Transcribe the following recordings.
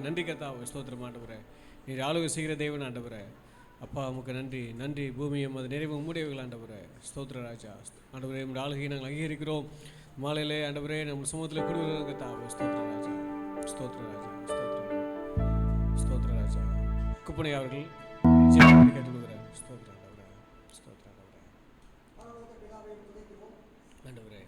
நன்றி கர்த்தாவே, ஸ்தோத்திரம் ஆண்டவரே. நீர் ஆளுகை செய்கிற தேவன் ஆண்டவரே. அப்பா உமக்கு நன்றி நன்றி. பூமியும் அது நிறைவு உம்முடையவர்கள் ஆண்டவரே. ஸ்தோத்திர ராஜா ஆண்டவரே, உம்முடைய ஆளுகையை நாங்கள் அங்கீகரிக்கிறோம். மாலையிலே ஆண்டவரே நம்ம சமூகத்தில் கூடுவதற்கு கர்த்தாவே, ஸ்தோத்திர ராஜா ஸ்தோத்திர ராஜா ஸ்தோத்திர ராஜா. குப்பனை அவர்கள் கேட்டுக்கொள்கிறேன். ஸ்தோத்திர ஆண்டவரே ஸ்தோத்திர ஆண்டவரே.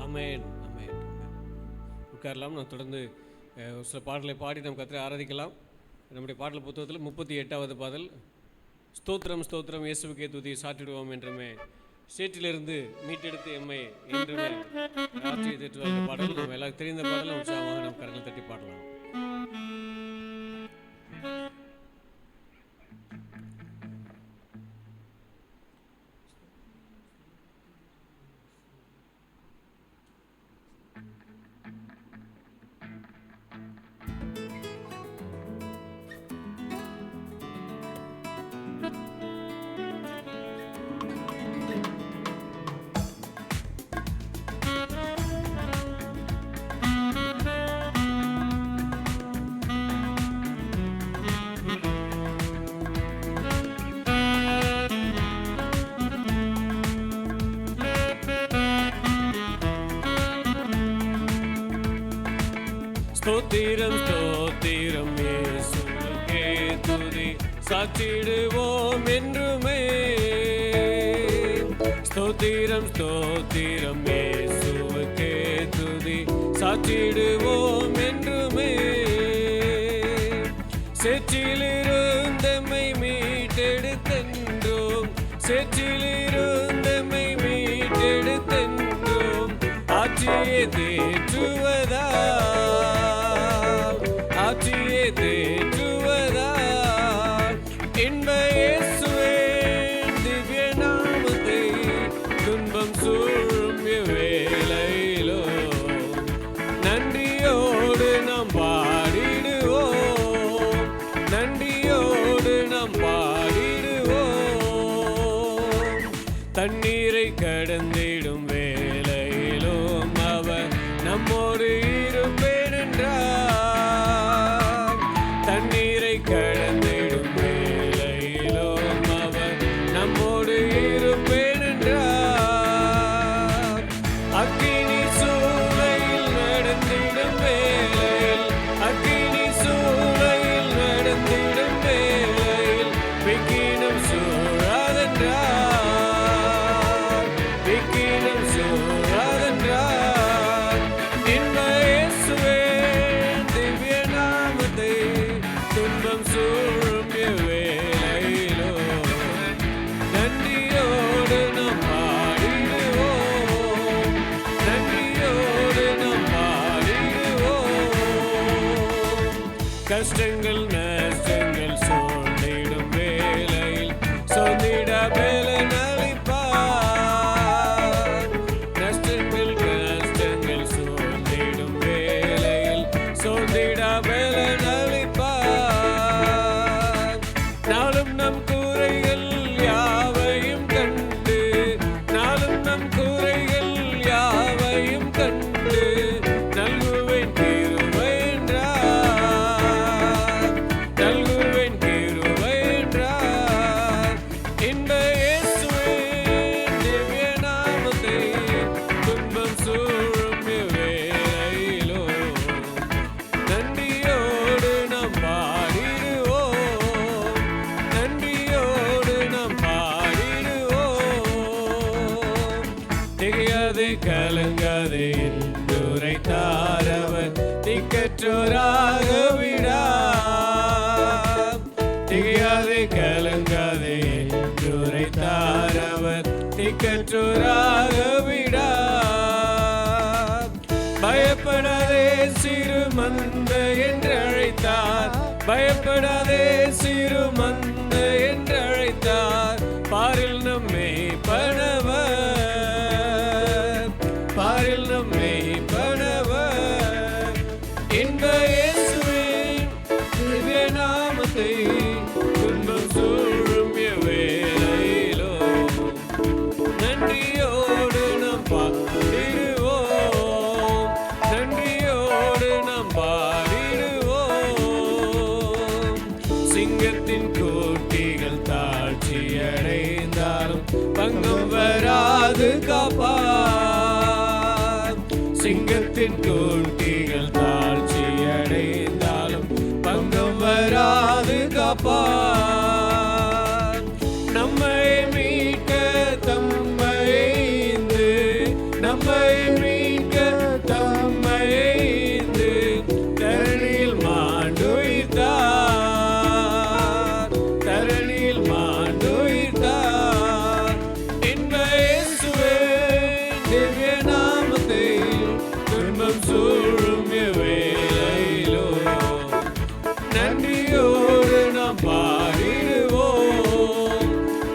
ஆமென் ஆமென். உட்காரலாம். நான் தொடர்ந்து ஒரு சில பாடலை பாடி நம்ம கர்த்தரை ஆராதிக்கலாம். நம்முடைய பாடல் புத்தகத்தில் 38வது பாடல், ஸ்தோத்திரம் ஸ்தோத்திரம் இயேசுவுக்கே துதி சாற்றிடுவோம் என்றுமே சேற்றிலிருந்து மீட்டெடுத்து எம்மை என்றுமே ஆட்சியை தேற்றுவாங்க பாடல். நம்ம எல்லாரும் தெரிந்த பாடல். உற்சாகமாக நம்ம கரங்களை தட்டி பாடலாம். ஸ்தோத்திரம் ஸ்தோத்திரம் இயேசுவுக்கே துதி சாற்றிடுவோம் என்றுமே. ஸ்தோத்திரம் ஸ்தோத்திரம் இயேசுவுக்கே துதி சாற்றிடுவோம் என்றுமே. சேற்றிலிருந்தெம்மை மீட்டெடுத்தென்றோம், சேற்றிலிருந்தெம்மை மீட்டெடுத்தென்றோம் ஆட்சியை தேற்றுவதா கஷ்டங்கள் நஷ்டங்கள் சூழ்ந்திடும் வேளையில் சொந்திட பலன் அளிப்பார். நஷ்டங்கள் கஷ்டங்கள் சூழ்ந்திடும் வேளையில் சொந்திட பலன் அளிப்பார். நாளும் நம் குறைகள் யாவையும் கண்டு, நாளும் நம் குறைகள் யாவையும் கண்டு நல்குவேன் கிருபை என்றார், நல்குவேன் கிருபை என்றார். இந்த இயேசுவின் திவ்ய நாமத்தை துன்பம் சூழும் இவ்வேளையிலோ நன்றியோடு நாம் பாடிடுவோம், நன்றியோடு நாம் பாடிடுவோம். திகையாதே கலங்காதே என்றுரைத்தார் அவர் திக்கற்றோராக விடார். திகையாதே கலங்காதே என்றுரைத்தார் அவர் திக்கற்றோராக விடார். பயப்படாதே சிறு மந்தை என்று அழைத்தார், பயப்படாதே சிறு மந்தை என்று அழைத்தார். பாரில் நம்மை பணவர், பாரில் நம்மை பணவர். இந்த இயேசுவின் திவ்ய நாமத்தை துன்பம் சூழும் எவ்வேளையிலோ நன்றியோடு நாம் பாடிடுவோம், நன்றியோடு நாம் பாடிடுவோம். சிங்கத்தின் கூட்டிகள் தாழ்ச்சி அடைந்தாலும் பங்கம் வராது காப்பார். சிங்கத்தின் கூட்டிகள் தாழ்ச்சி அடைந்தாலும் பங்கம் வராது காப்பார். நம்மை மீட்க தம்மைந்து, நம்மை மீட்க தம்மைந்து தரணியில் மாண்டுயிர்த்தார், தரணியில் மாண்டுயிர்த்தார். இந்த இயேசுவின் திவ்ய நாமத்தை துன்பம் சூழும் எவ்வேளையிலோ நன்றியோடு நாம் பாடிடுவோம்,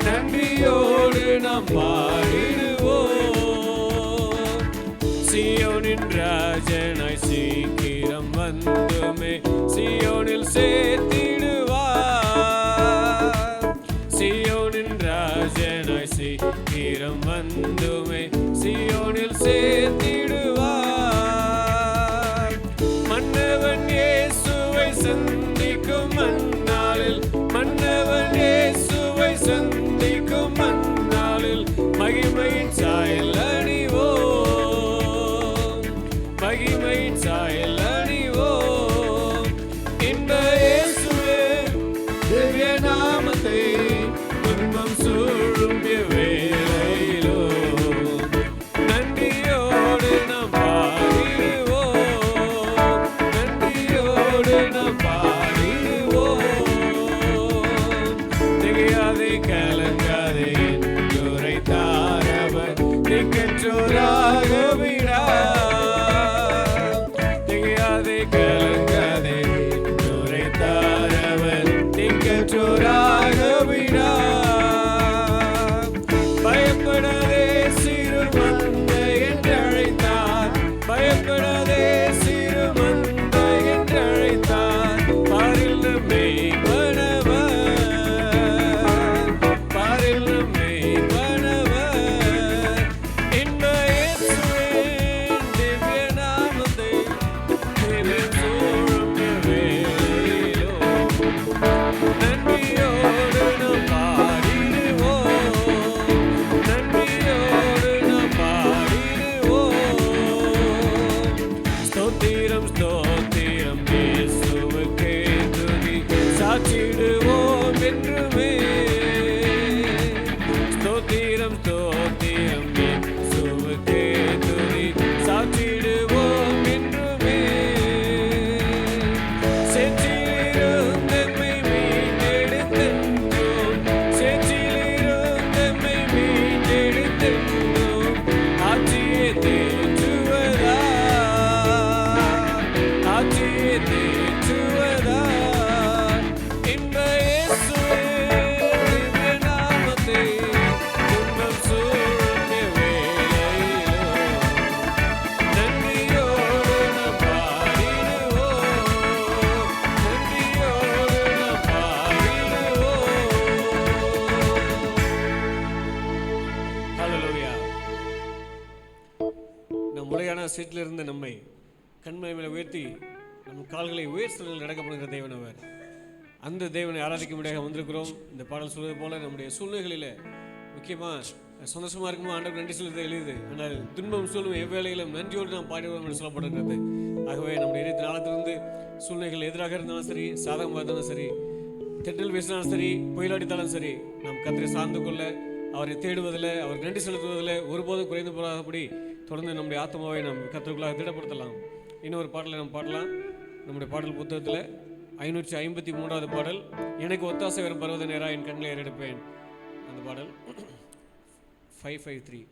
நன்றியோடு நாம் பாடிடுவோம். சீயோனின் ராஜனாய் சீக்கிரம் வந்துமே சீயோனில் சேர்த்திடுவார். சீயோனின் ராஜனாய் சீக்கிரம் வந்துமே சீயோனில் சேர்த்திடுவார். மன்னவன் இயேசுவை சந்திக்கும் அந்நாளில், மன்னவன் இயேசுவை சந்திக்கும் அந்நாளில் மகிமையின் சாயல் அணிவோம், மகிமையின் சாயல் அணிவோம். இந்த இயேசுவின் திவ்ய நாமத்தை துன்பம் சூழும் எவ்வேளையிலோ நன்றியோடு நாம் பாடிடுவோம், நன்றியோடு நாம் பாடிடுவோம். திகையாதே கலங்காதே என்றுரைத்தார் அவர் திக்கற்றோராக விடார். திகையாதே கலங்காதே என்றுரைத்தார் அவர் திக்கற்றோராக விடார். பயப்படாதே சிறு மந்தை என்று அழைத்தார், பயப்படாதே சிறு மந்தை என்று அழைத்தார். பாரில் நம்மை பணவர், பாரில் நம்மை பணவர். இந்த இயேசுவின் திவ்ய நாமத்தை தினம் சூழும் எவ்வேளையிலோ நன்றியோடு நாம் பாடிடுவோம், நன்றியோடு நாம் பாடிடுவோம். ஸ்தோத்திரம் ஸ்தோத்திரம் இயேசுவுக்கே துதி சாட்சிடுவோம் என்றுமே. ஸ்தோத்திரம் ஸ்தோத்திரம் இயேசுவுக்கே துதி சாட்சிடுவோம் என்றுமே. சேற்றிலிருந்து எம்மை மீட்டெடுத்தென்றோம், சேற்றிலிருந்து எம்மை மீட்டெடுத்தென்றோம். ஆட்சியை தேற்றுவதா, ஆட்சியை தேற்றுவதா. கஷ்டத்திலிருந்து நம்மை கண்மலை மேலே உயர்த்தி நம் கால்களை உயர்த்தலில் நடக்கப்படுகிற தேவன் அவர். அந்த தேவனை ஆராதிக்க முடியாக வந்திருக்கிறோம். இந்த பாடல் சொல்வது போல நம்முடைய சூழ்நிலைகளில் முக்கியமாக சந்தோஷமாக இருக்கும்போது ஆண்டவர் நன்றி சொல்வது எளிது. ஆனால் துன்பம் சூழ்நிலை எவ்வேளையிலும் நன்றியோடு நாம் பாடுவோம் என்று சொல்லப்படுகிறது. ஆகவே நம்முடைய இணையத்தின் ஆழத்திலிருந்து சூழ்நிலைகள் எதிராக இருந்தாலும் சரி, சாதகமாக இருந்தாலும் சரி, திட்டல் பேசினாலும் சரி, புயலாடித்தாலும் சரி, நாம் கர்த்தரை சார்ந்து கொள்ள, அவரை தேடுவதில், அவர் நன்றி செலுத்துவதில் ஒருபோதும் குறைந்து போகாதபடி தொடர்ந்து நம்முடைய ஆத்மாவை நாம் கர்த்தருக்குள்ளாக திடப்படுத்தலாம். இன்னொரு பாடலை நாம் பாடலாம். நம்முடைய பாடல் புத்தகத்தில் 553வது பாடல், எனக்கு ஒத்தாசை வரும் பருவத நேராக என் கண்களை ஏறெடுப்பேன். அந்த பாடல் 553.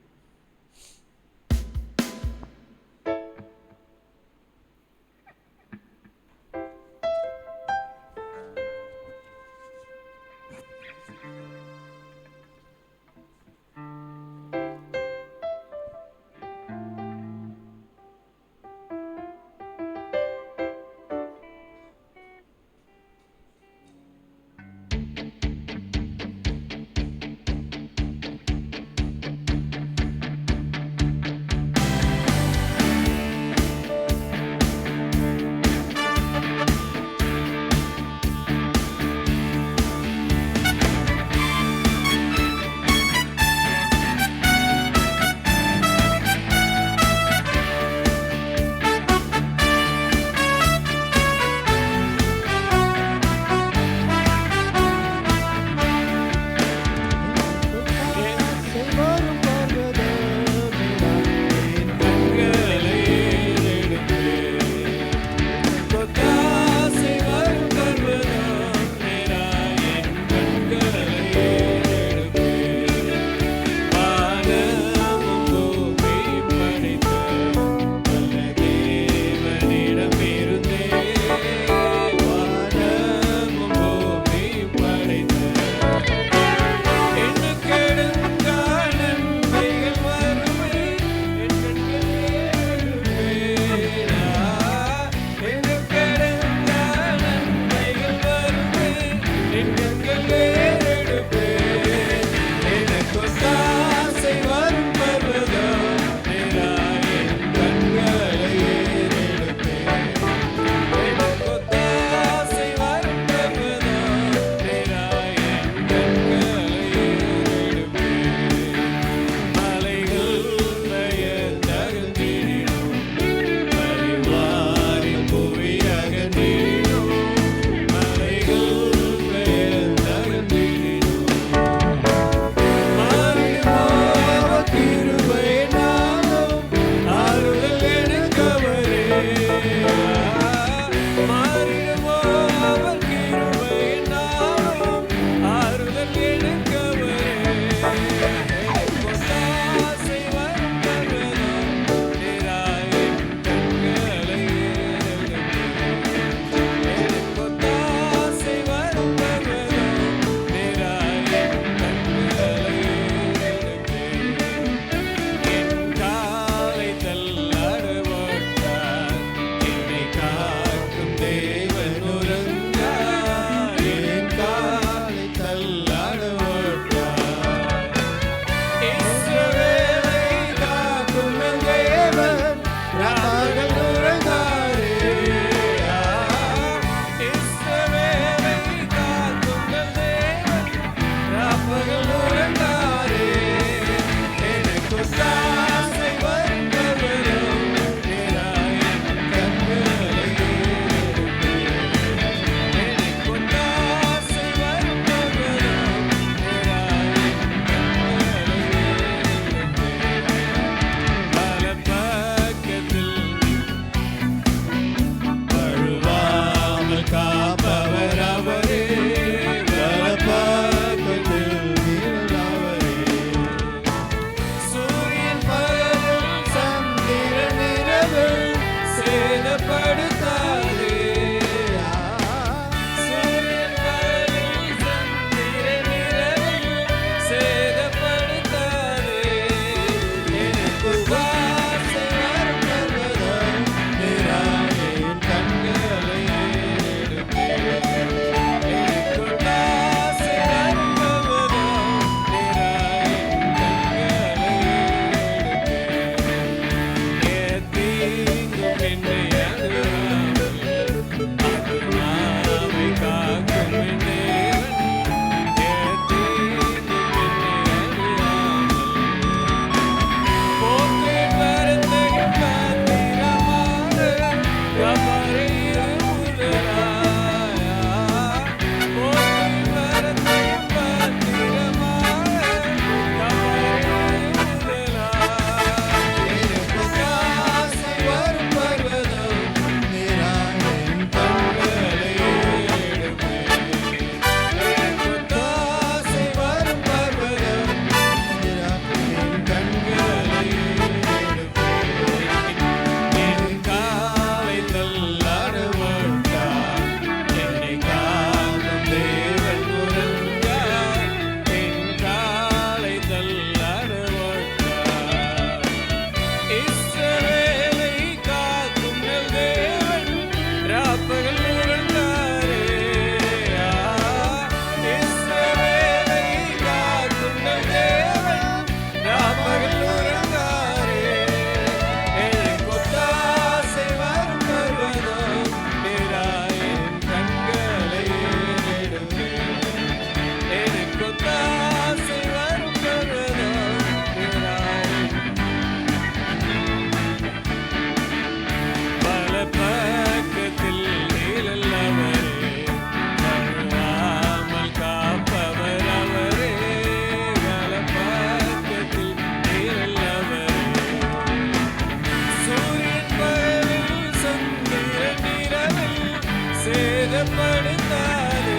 சேதப்படுத்தாதே.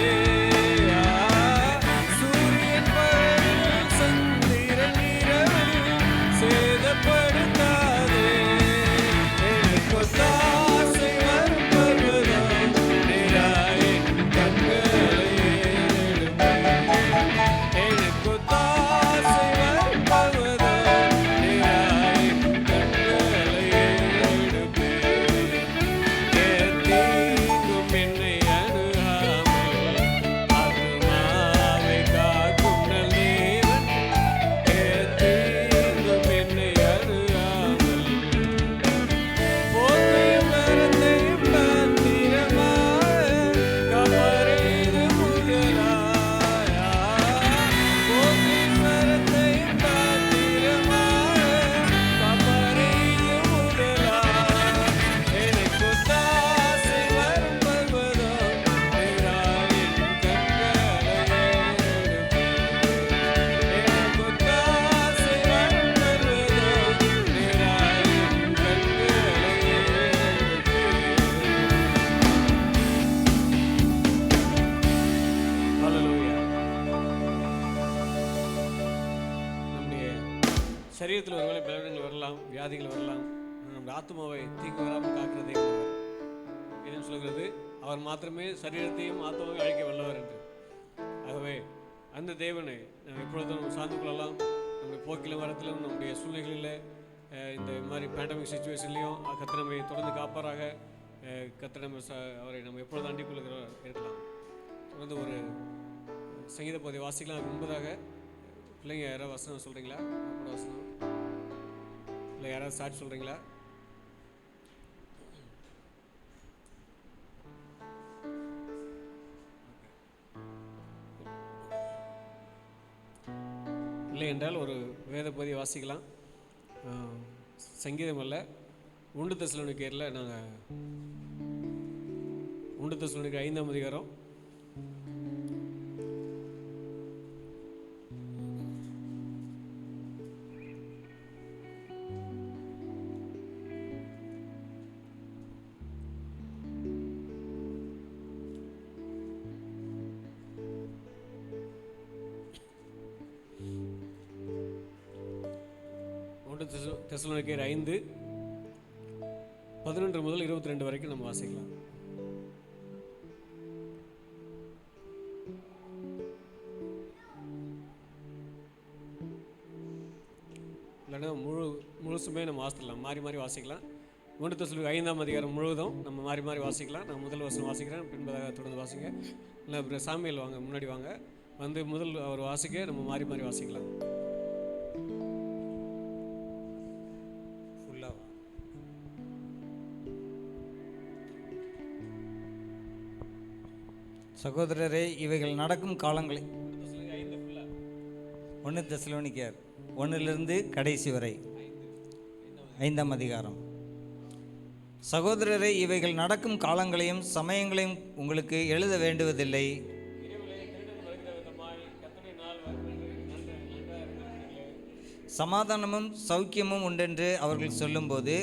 சூரியன் பகலில் சந்திரன் இரவில் சேதப்படுத்தாதே. எனக்கு ஒத்தாசை வரும் பர்வதம் நிராய் கண்களை ஏறெடுப்பே. எனக்கு ஒத்தாசை வரும் பர்வதம் நிராய் கண்களை ஏறெடுப்பே. தீங்கும் என்னை அணுகாமல் ஆத்துமாவை காக்கும் நல் தேவன். தீங்கும் என்னை அணுகாமல் போக்கையும் மரத்தையும் பத்திரமாக காப்பறைது முதலாயா. போக்கையும் மரத்தையும் பத்திரமாக காப்பறைது முதலாயா. எனக்கு ஒத்தாசை வரும் பர்வதம் நிராயின் கண்களை ஏறெடுப்பே. எனக்கு ஒத்தாசை வரும் பர்வதம் நிராயின் கண்களை ஏறெடுப்பே. ஹல்லேலூயா. நம்முடைய சரீரத்தில் ஒருவேளை பலவீனங்கள் வரலாம், வியாதிகள் வரலாம். நம்முடைய ஆத்மாவை தீங்கு வராமல் காக்கிற தேவன் அவர். என்ன சொல்கிறது? அவர் மாத்திரமே சரீரத்தையும் ஆத்மாவையும் அழிக்க வல்லவர் என்று. ஆகவே அந்த தேவனை நாம் எப்பொழுதும் சார்ந்து கொள்ளலாம். நம்முடைய போக்கிலும் வரத்திலும் நம்முடைய சூழ்நிலைகளில் இந்த மாதிரி பேண்டமிக் சுச்சுவேஷன்லையும் கர்த்தர் நம்மை தொடர்ந்து காப்பாராக. கர்த்தர் நம்ம அவரை நம்ம எப்பொழுதும் அண்டிக் கொள்ளுகிறோம் இருக்கலாம். தொடர்ந்து ஒரு சங்கீத பகுதி வாசிக்கலாம். முன்பதாக பிள்ளைங்க யாராவது வசனம் சொல்கிறீங்களா? கூட வசனம் இல்லை, யாராவது சாட்சி சொல்கிறீங்களா? இல்லை என்றால் ஒரு வேத பகுதி வாசிக்கலாம். சங்கீதம் அல்ல, 1 தெசலோனிக்கேயரில் நாங்கள் 1 தெசலோனிக்கேயர் 5ஆம் அதிகாரம் 1 தெசலோனிக்கேயர் 5:11 முதல் 22 வரைக்கும் நம்ம வாசிக்கலாம். இல்லைன்னா முழுசுமே நம்ம வாசிக்கலாம், மாறி மாறி வாசிக்கலாம். 1 தெசலோனிக்கேயர் 5ஆம் அதிகாரம் முழுவதும் நம்ம மாறி மாறி வாசிக்கலாம். நான் முதல் வசனம் வாசிக்கிறேன், பின்பதாக தொடர்ந்து வாசிங்க. இல்லை அப்புறம் சாமியல் வாங்க, முன்னாடி வாங்க, வந்து முதல் அவர் வாசிக்க, நம்ம மாறி மாறி வாசிக்கலாம். சகோதரரே, இவைகள் நடக்கும் காலங்களை 1 தெசலோனிக்கேயர் 1 கடைசி வரை 5ஆம் அதிகாரம். சகோதரரே, இவைகள் நடக்கும் காலங்களையும் சமயங்களையும் உங்களுக்கு எழுத வேண்டுவதில்லை. சமாதானமும் சௌக்கியமும் உண்டென்று அவர்கள் சொல்லும்போது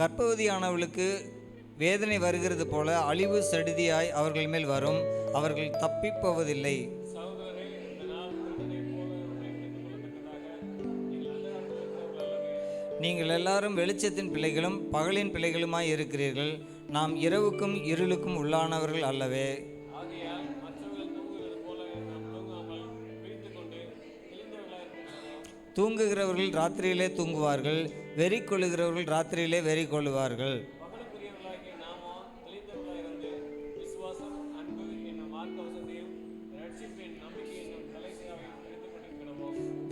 கர்ப்பவதியானவர்களுக்கு வேதனை வருகிறது போல அழிவு சடிதியாய் அவர்கள் மேல் வரும். அவர்கள் தப்பிப்போவதில்லை. நீங்கள் எல்லாரும் வெளிச்சத்தின் பிள்ளைகளும் பகலின் பிள்ளைகளுமாய் இருக்கிறீர்கள். நாம் இரவுக்கும் இருளுக்கும் உள்ளானவர்கள் அல்லவே. தூங்குகிறவர்கள் ராத்திரியிலே தூங்குவார்கள், வெறி கொள்ளுகிறவர்கள் ராத்திரியிலே வெறி கொள்ளுவார்கள்.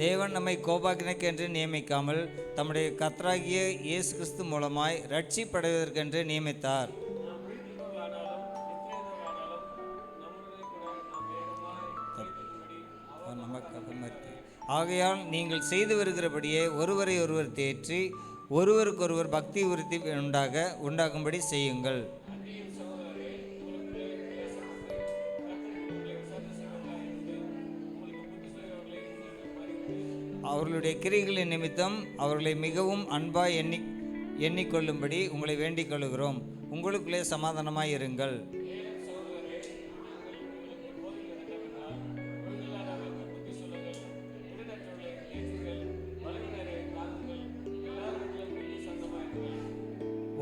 தேவன் நம்மை கோபாக்கினைக்கென்று நியமிக்காமல் தம்முடைய கர்த்தராகிய இயேசு கிறிஸ்து மூலமாய் ரட்சிப்படைவதற்கென்று நியமித்தார். ஆகையால் நீங்கள் செய்து வருகிறபடியே ஒருவரை ஒருவர் தேற்றி ஒருவருக்கொருவர் பக்தி விருத்தி உண்டாகும்படி செய்யுங்கள். அவர்களுடைய கிரிகளின் நிமித்தம் அவர்களை மிகவும் அன்பாய் எண்ணிக்கொள்ளும்படி உங்களை வேண்டிக் கொள்கிறோம். உங்களுக்குள்ளே சமாதானமாய் இருங்கள்.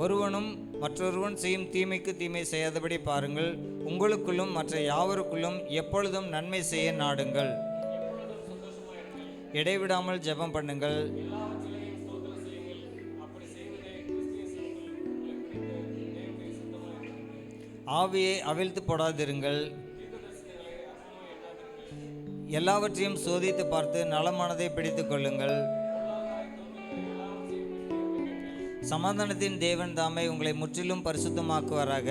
ஒருவனும் மற்றொருவன் செய்யும் தீமைக்கு தீமை செய்யாதபடி பாருங்கள். உங்களுக்குள்ளும் மற்ற யாவருக்குள்ளும் எப்பொழுதும் நன்மை செய்ய நாடுங்கள். இடைவிடாமல் ஜெபம் பண்ணுங்கள். ஆவியை அவிழ்த்து போடாதிருங்கள். எல்லாவற்றையும் சோதித்து பார்த்து நலமானதை பிடித்துக் கொள்ளுங்கள். சமாதானத்தின் தேவன் தாமே உங்களை முற்றிலும் பரிசுத்தமாக்குவாராக.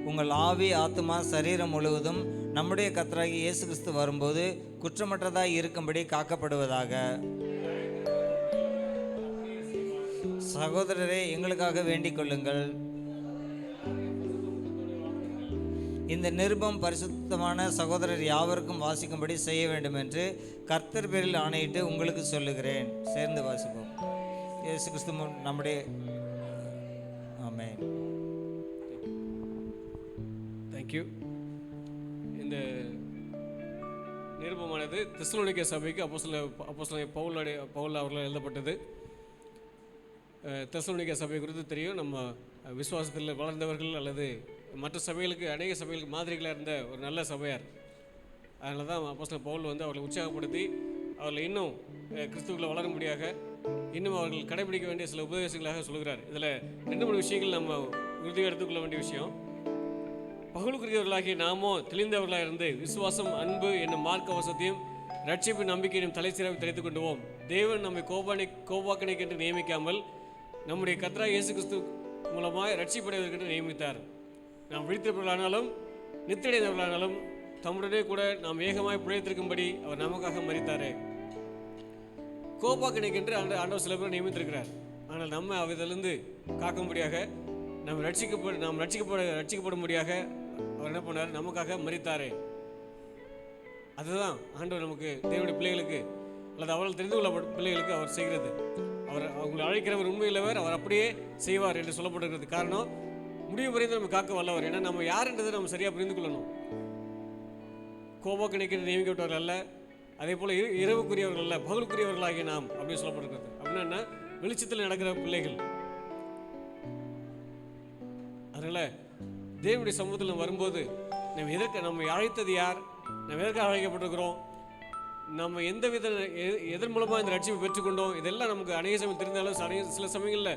உங்கள் ஆவி, ஆத்துமா, சரீரம் முழுவதும் நம்முடைய கர்த்தராகிய இயேசு கிறிஸ்து வரும்போது குற்றமற்றதாய் இருக்கும்படி காக்கப்படுவதாக. சகோதரரே, எங்களுக்காக வேண்டிக் கொள்ளுங்கள். இந்த நிருபம் பரிசுத்தமான சகோதரர் யாவருக்கும் வாசிக்கும்படி செய்ய வேண்டும் என்று கர்த்தர் பேரில் ஆணையிட்டு உங்களுக்கு சொல்லுகிறேன். சேர்ந்து வாசிப்போம். இயேசு கிறிஸ்து நம்முடைய ஆமென். தேங்க்யூ. இந்த நிருபமானது தெசலோனிக்கே சபைக்கு அப்போஸ்தலன் பவுல் அவர்களால் எழுதப்பட்டது. தெசலோனிக்கே சபை குறித்து தெரியும். நம்ம விசுவாசத்தில் வளர்ந்தவர்கள் அல்லது மற்ற சபைகளுக்கு, அநேக சபைகளுக்கு மாதிரிகளாக இருந்த ஒரு நல்ல சபையார். அதனால தான் அப்போஸ்தலன் பவுல் அவர்களை உற்சாகப்படுத்தி அவர்களை இன்னும் கிறிஸ்துவுக்குள்ள வளரும்படியாக இன்னும் அவர்கள் கடைபிடிக்க வேண்டிய சில உபதேசங்களாக சொல்கிறார். இதில் 2-3 விஷயங்கள் நம்ம உறுதியாக எடுத்துக்கொள்ள வேண்டிய விஷயம். பகலுக்குரியவர்களாகிய நாமோ தெளிந்தவர்களாக இருந்து விசுவாசம், அன்பு என்னும் மார்க்க வசத்தையும் ரட்சிப்பு நம்பிக்கையும் தலைச்சீராக தெரிந்து கொண்டுவோம். தேவன் நம்மை கோபாக்கணைக்கு என்று நியமிக்காமல் நம்முடைய கர்த்தராகிய இயேசு கிறிஸ்து மூலமாக ரட்சிப்படைவதற்கு நியமித்தார். நாம் விழித்திருப்பவர்களானாலும் நித்தியடைந்தவர்களானாலும் தம்முடனே கூட நாம் ஏகமாய் பிழைத்திருக்கும்படி அவர் நமக்காக மரித்தாரே. கோபாக்கணைக்கென்று ஆண்டவர் சில பேர் நியமித்திருக்கிறார். ஆனால் நம்ம அவதிலிருந்து காக்கும்படியாக நாம் ரட்சிக்கப்படும்படியாக அவர் என்ன பண்ணார்? நமக்காக மரித்தாரே. அதுதான் ஆண்டவர் நமக்கு, தேவனுடைய பிள்ளைகளுக்கு அல்லது அவர்கள் தெரிந்து கொள்ள பிள்ளைகளுக்கு அவர் செய்கிறது. அவங்களை அழைக்கிறவர் உண்மையிலவர், அவர் அப்படியே செய்வார் என்று சொல்லப்பட்டிருக்கிறது. காரணம், முடிவு வரைந்து நம்ம காக்க வல்லவர். ஏன்னா நம்ம யாருன்றதை நம்ம சரியாக புரிந்து கொள்ளணும். கோபாக்கணைக்கு நியமிக்கப்பட்டவர்கள் அல்ல, அதே போல் இரவுக்குரியவர்கள் அல்ல, பகலுக்குரியவர்களாகிய நாம் அப்படின்னு சொல்லப்பட்டிருக்கிறது. அப்படின்னா என்ன? வெளிச்சத்தில் நடக்கிற பிள்ளைகள். அதனால தேவனுடைய சமூகத்தில் நம்ம வரும்போது நம்ம அழைத்தது யார், நம்ம எதற்காக அழைக்கப்பட்டிருக்கிறோம், நம்ம எந்த வித எதன் மூலமாக இந்த ரட்சிப்பை பெற்றுக்கொண்டோம், இதெல்லாம் நமக்கு அநேக சமயம் தெரிந்தாலும் சில சமயங்களில்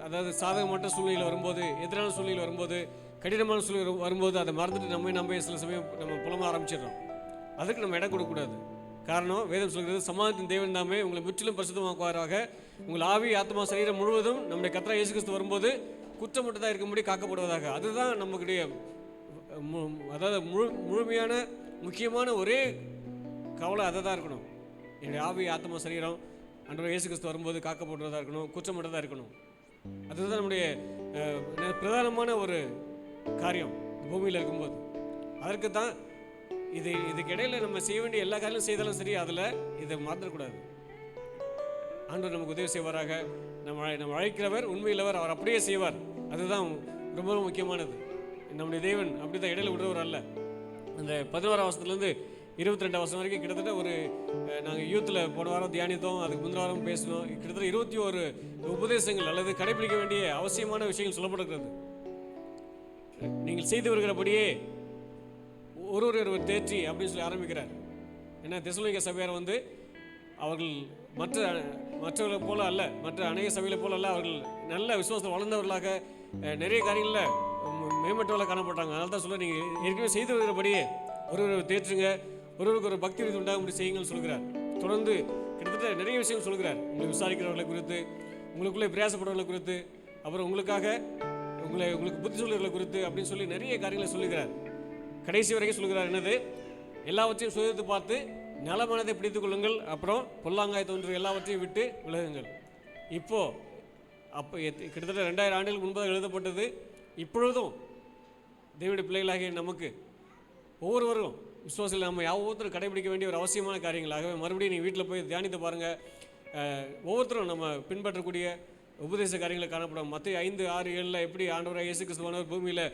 அதாவது சாதகமற்ற சூழ்நிலை வரும்போது, எதிரான சூழ்நிலை வரும்போது, கடினமான சூழ்நிலை வரும்போது அதை மறந்துட்டு நம்ம சில சமயம் நம்ம புலம்ப ஆரம்பிச்சிடறோம். அதுக்கு நம்ம இடம் கொடுக்கக்கூடாது. காரணம், வேதம் சொல்கிறது, சமாதானத்தின் தேவன் தாமே உங்களை முற்றிலும் பரிசுத்தமாக்குவாராக. உங்கள் ஆவி, ஆத்மா, சரீரம் முழுவதும் நம்முடைய கர்த்தராகிய இயேசு கிறிஸ்து வரும்போது குற்றமற்றதாக இருக்கும்படி காக்கப்படுவதாக. அதுதான் நம்மளுடைய அதாவது முழுமையான முக்கியமான ஒரே கவலை அதை தான் இருக்கணும். என்னுடைய ஆவி, ஆத்மா, சரீரம் ஆண்டவர் இயேசு கிறிஸ்து வரும்போது காக்கப்படுவதாக இருக்கணும், குற்றமற்றதாக இருக்கணும். அதுதான் நம்முடைய பிரதானமான ஒரு காரியம் பூமியில் இருக்கும்போது. அதற்கு தான் இதுக்கு இடையில நம்ம செய்ய வேண்டிய எல்லா காரியம் செய்தாலும் சரி, அதில் இதை மாற்றக்கூடாது. ஆண்டவர் நமக்கு உதவி செய்வாராக. நம்ம அழைக்கிறவர் உண்மையிலவர், அவர் அப்படியே செய்வார். அதுதான் ரொம்ப ரொம்ப முக்கியமானது. நம்முடைய தேவன் அப்படி தான் இடையில விடுறவர் அல்ல. அந்த 11ஆம் வசனத்துலேருந்து 22 வசனம் வரைக்கும் கிட்டத்தட்ட ஒரு நாங்கள் யூத்தில் போன வாரம் தியானித்தோம், அதுக்கு முந்தின வாரம் பேசணும். கிட்டத்தட்ட 21 உபதேசங்கள் அல்லது கடைபிடிக்க வேண்டிய அவசியமான விஷயங்கள் சொல்லப்படுகிறது. நீங்கள் செய்து வருகிறபடியே ஒருவர் தேற்றி அப்படின்னு சொல்லி ஆரம்பிக்கிறார். ஏன்னா தெசலோனிக்கே சபையார் அவர்கள் மற்றவர்களை போல அல்ல, மற்ற அநேக சபைகளை போல அல்ல, அவர்கள் நல்ல விசுவாசத்தில் வளர்ந்தவர்களாக நிறைய காரியங்களில் மேம்பட்டவர்களாக காணப்பட்டாங்க. அதனால தான் சொல்ல, நீங்கள் ஏற்கனவே செய்து வருகிறபடியே ஒருவர் தேற்றுங்க, ஒருவருக்கு ஒரு பக்தி விருது உண்டாக முடியும் செய்யுங்கன்னு சொல்கிறார். தொடர்ந்து கிட்டத்தட்ட நிறைய விஷயம் சொல்கிறார். உங்களை விசாரிக்கிறவர்களை குறித்து, உங்களுக்குள்ளே பிரயாசப்படுறவர்களை குறித்து, அப்புறம் உங்களுக்கு புத்தி சொல்லுறவர்களை குறித்து அப்படின்னு சொல்லி நிறைய காரியங்களை சொல்லுகிறார். கடைசி வரைக்கும் சொல்கிறார் என்னது? எல்லாவற்றையும் சோதித்து பார்த்து நலமானதை பிடித்துக் கொள்ளுங்கள், அப்புறம் பொல்லாங்காய் தோன்ற எல்லாவற்றையும் விட்டு விலகுங்கள். அப்போ கிட்டத்தட்ட 2000 ஆண்டுகள் முன்பதாக எழுதப்பட்டது. இப்பொழுதும் தேவனுடைய பிள்ளைகளாகிய நமக்கு ஒவ்வொருவரும் விசுவாசத்தில் நம்ம ஒவ்வொருத்தரும் கடைபிடிக்க வேண்டிய ஒரு அவசியமான காரியங்களாகவே மறுபடியும் நீங்கள் வீட்டில் போய் தியானித்து பாருங்கள். ஒவ்வொருத்தரும் நம்ம பின்பற்றக்கூடிய உபதேச காரியங்களை காணப்படும். மத்திய 5:6-7 எப்படி ஆண்டவராகிய இயேசு கிறிஸ்துவானவர் பூமியில்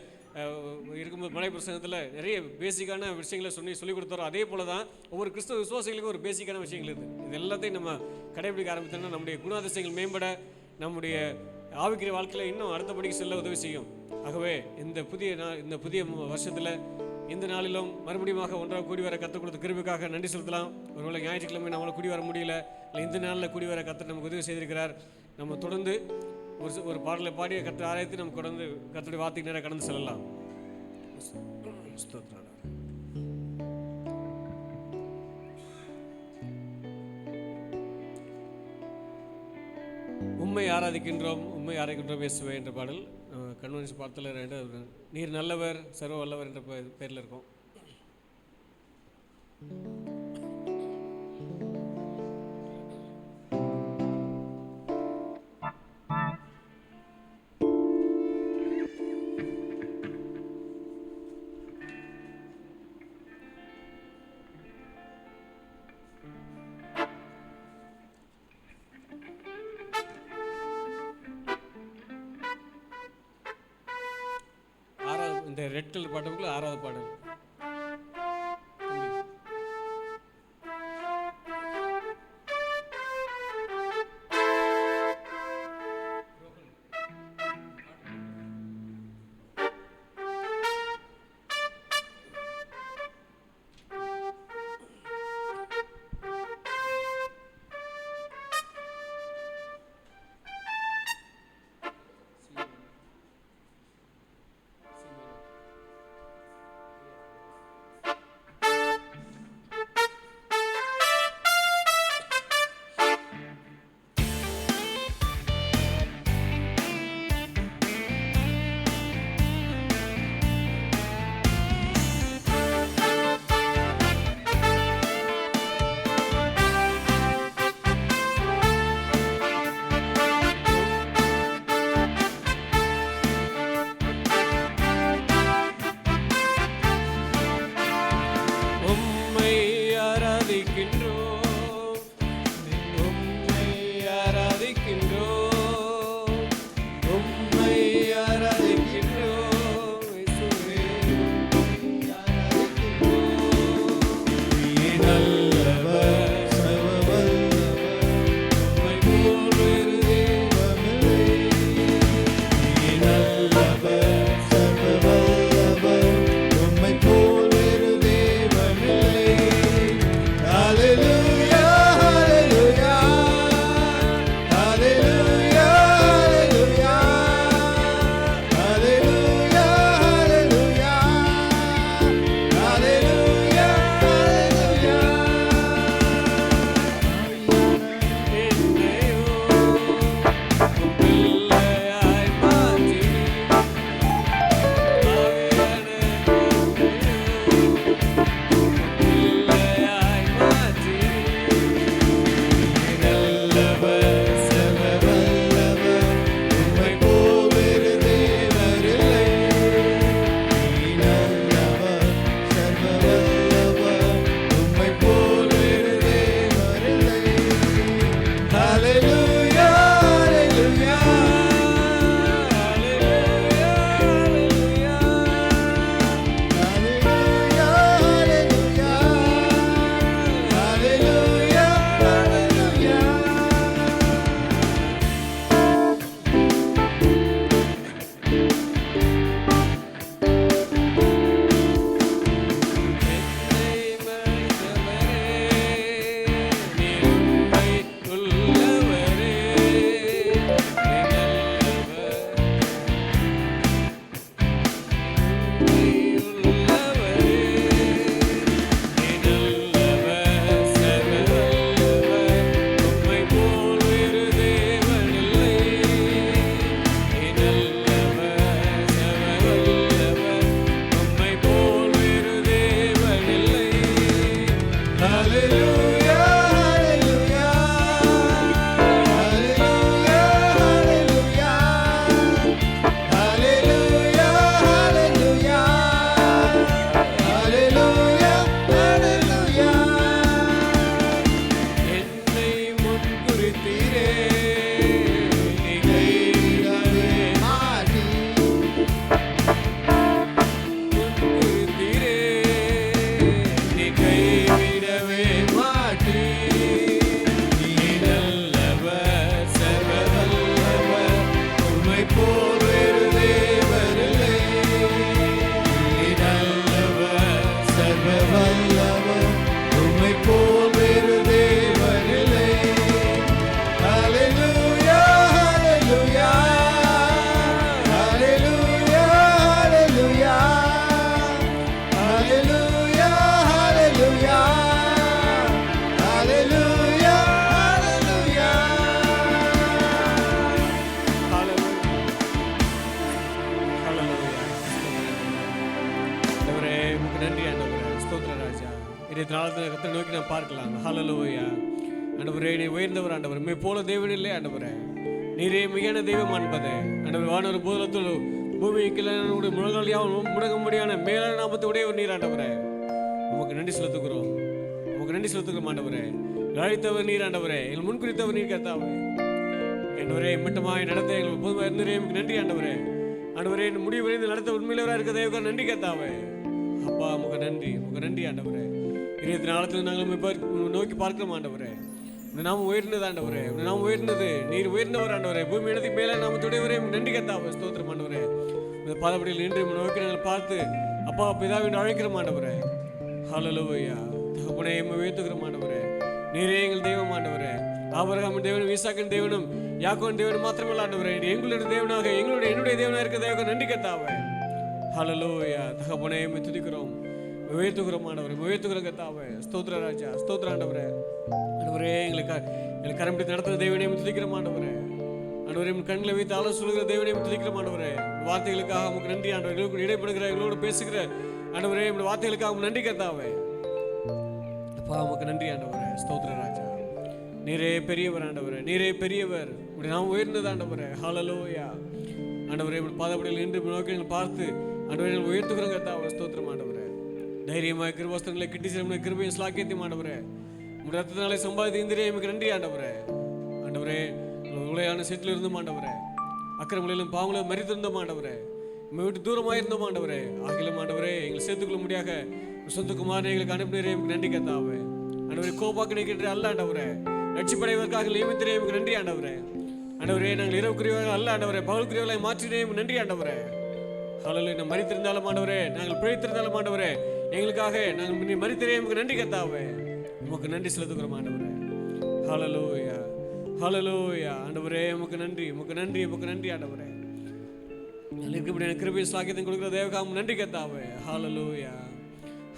இருக்கும்போது மலை பிரசங்கத்தில் நிறைய பேசிக்கான விஷயங்களை சொல்லிக் கொடுத்தாரோ, அதே போல தான் ஒவ்வொரு கிறிஸ்தவ விசுவாசிகளுக்கும் ஒரு பேசிக்கான விஷயங்கள் இது எல்லாத்தையும் நம்ம கடைபிடிக்க ஆரம்பித்தோம்னா நம்முடைய குணாதிசயங்கள் மேம்பட, நம்முடைய ஆவிக்குரிய வாழ்க்கையில் இன்னும் அடுத்தபடிக்கு செல்ல உதவி செய்யும். ஆகவே இந்த புதிய வருஷத்தில் இந்த நாளிலும் மறுபடியும் ஒன்றாக கூடி வர கற்றுக் கொடுத்த கிருபைக்காக நன்றி செலுத்தலாம். ஒருவேளை ஞாயிற்றுக்கிழமை நம்மளால் கூடி வர முடியல, இல்லை இந்த நாளில் கூடி வர கர்த்தர் நமக்கு உதவி செய்திருக்கிறார். நம்ம தொடர்ந்து ஒரு பாடலை பாடிய கர்த்தர் ஆராய்த்து நம்ம தொடர்ந்து கர்த்தருடைய வார்த்தைக்கு நேராக கடந்து செல்லலாம். ஸ்தோத்திரம். உம்மை ஆராதிக்கின்றோம் இயேசுவே என்ற பாடல் கன்வென்ஷன் பாடத்தில் நீர் நல்லவர் சர்வ வல்லவர் என்ற பேரில் இருக்கும். இந்த ரெட் கலர் பாட்டுக்குள்ள 6வது பாடல். உமக்கு நன்றி ஆண்டவரே. ஸ்தோத்திர ராஜா. இன்றைய நாளத்தில் கர்த்தரை நோக்கி நாம் பார்க்கலாம். ஹல்லேலூயா. ஆண்டவரே, நீ உயர்ந்தவர் ஆண்டவர். மே போல தேவன் இல்லை ஆண்டவரே. நீரே மிகையான தெய்வம் என்பது ஆண்டவர். வானவர் பூதலத்தில் பூமிக்கு முழங்கால் யாவும் முடங்கும்படியான மேலான நாமத்தை உடையவர் நீர் ஆண்டவரே. உமக்கு நன்றி செலுத்துகிறோம். உமக்கு நன்றி செலுத்துகிறோம் ஆண்டவரே. அழைத்தவர் நீர் ஆண்டவரே. எங்கள் முன்குறித்தவர் நீர் கர்த்தாவே. ஆண்டவரே, மிட்டமாய் நடத்த எங்களுக்கு பொதுவாக இருந்தவரே உமக்கு நன்றி ஆண்டவரே. ஆண்டவரே, முடிவு வரைந்து நடத்த உண்மையிலவராக இருக்க தேவ நன்றி கர்த்தாவே. அப்பா உமக்கு நன்றி, உமக்கு நன்றி ஆண்டவரே. 24 நாங்கள் நோக்கி பார்க்கிறோம் ஆண்டவரே. நாம் உயர்ந்தது ஆண்டவரே. நாம் உயர்ந்தது நீர் உயர்ந்தவர் ஆண்டவரே. பூமி இடத்துக்கு மேலே நாமத்துடையவரே நன்றி கர்த்தாவே. ஸ்தோத்திரம் ஆண்டவரே. இந்த பாதப்படியில் நின்று நோக்கி நாங்கள் பார்த்து அப்பா பிதாவின் அழைக்கிறோம் ஆண்டவரே. ஹல்லேலூயா. தகப்பனே, உயர்த்துகிறோம் ஆண்டவரே. நீரே எங்கள் தெய்வம் ஆண்டவரே. ஆபிரகாமின் தேவனும் ஈசாக்கின் தேவனும் யாக்கோபின் தேவனும் மாத்திரமல்ல ஆண்டவரே. எங்களுடைய தேவனாக என்னுடைய தேவனாக இருக்க தேவ நன்றி கர்த்தாவே. ஹல்லேலூயா. தகப்பனே, துதிக்கிறோம், உயர்த்துகிறோம் ஆண்டவரே. உயர்த்துகிறோம் கர்த்தாவே. ஸ்தோத்திர ராஜா. ஸ்தோத்திர ஆண்டவரே. ஆண்டவரே, எங்களுக்கு கரம் பிடித்து நடத்துகிற தேவனையும் துதிக்கிறோம் ஆண்டவரே. ஆண்டவரே, கண்களை வைத்து ஆலோசனை சொல்கிற தேவனையும் துதிக்கிறோம் ஆண்டவரே. வார்த்தைகளுக்காக உமக்கு நன்றி ஆண்டவரே. எங்களுக்கு இடைப்படுகிற எங்களோடு பேசுகிற ஆண்டவரே, இந்த வார்த்தைகளுக்காக நன்றி கர்த்தாவே. அப்பா உமக்கு நன்றி ஆண்டவரே. ஸ்தோத்திர ராஜா. நீரே பெரியவர் ஆண்டவரே. நீரே பெரியவர். இப்படி நாம் உயர்ந்தது ஆண்டவரே. ஹல்லேலூயா. ஆண்டவரே, இப்படி பாதப்படியில் நின்று நோக்கி பார்த்து ஆண்டவரே உயர்த்துகிறோம் கர்த்தாவே. ஸ்தோத்திரம் ஆண்டவரே. தைரியமாக கிருபஸ்தங்களை கிட்டி சிறந்த கிருபையும் ஸ்லாக்கியத்தையும் ஆண்டவரே. உங்களுடைய ரத்தத்தினாலே சம்பாதித்து இந்திரே எமக்கு நன்றி ஆண்டவரே. ஆண்டவரே, உலையான சேற்றில் இருந்தோம் ஆண்டவரே. அக்கிரமங்களிலும் பாவங்களிலும் மறித்திருந்தோம் ஆண்டவரே. உண்மை விட்டு தூரமாக இருந்தோம் ஆண்டவரே. ஆகிலும் ஆண்டவரே, எங்களை சேர்த்துக்கொள்ள முடியாத சொந்த குமாரனை எங்களுக்கு அனுப்பினரே எமக்கு நன்றி கர்த்தாவே. ஆண்டவரே, கோபாக்கு நிற்கின்ற அல்ல ஆண்டவரே. ரட்சிப்படைவதற்காக நியமித்திரே எமக்கு நன்றி ஆண்டவரே. ஆண்டவரே, நாங்கள் இரவுக்குரியவர்கள் அல்ல ஆண்டவரே. பகலுக்குரியவர்களை மாற்றினே எமக்கு நன்றி ஆண்டவரே. ஹல்லேலூயா. நாம் மரித்திருந்தாலும் ஆண்டவரே, நாங்கள் பிழைத்திருந்தாலும் ஆண்டவரே, எங்களுக்காக நாங்கள் மரித்திரே எமக்கு நன்றி கர்த்தாவே. உமக்கு நன்றி செலுத்துகிறோம் ஆண்டவரே. ஹல்லேலூயா. ஹல்லேலூயா. ஆண்டவரே, உமக்கு நன்றி, உமக்கு நன்றி, உமக்கு நன்றி ஆண்டவரே. இப்படி கிருபையும் ஸ்லாக்கியத்தையும் கொடுக்கிற தேவகாம் நன்றி கர்த்தாவே. ஹல்லேலூயா.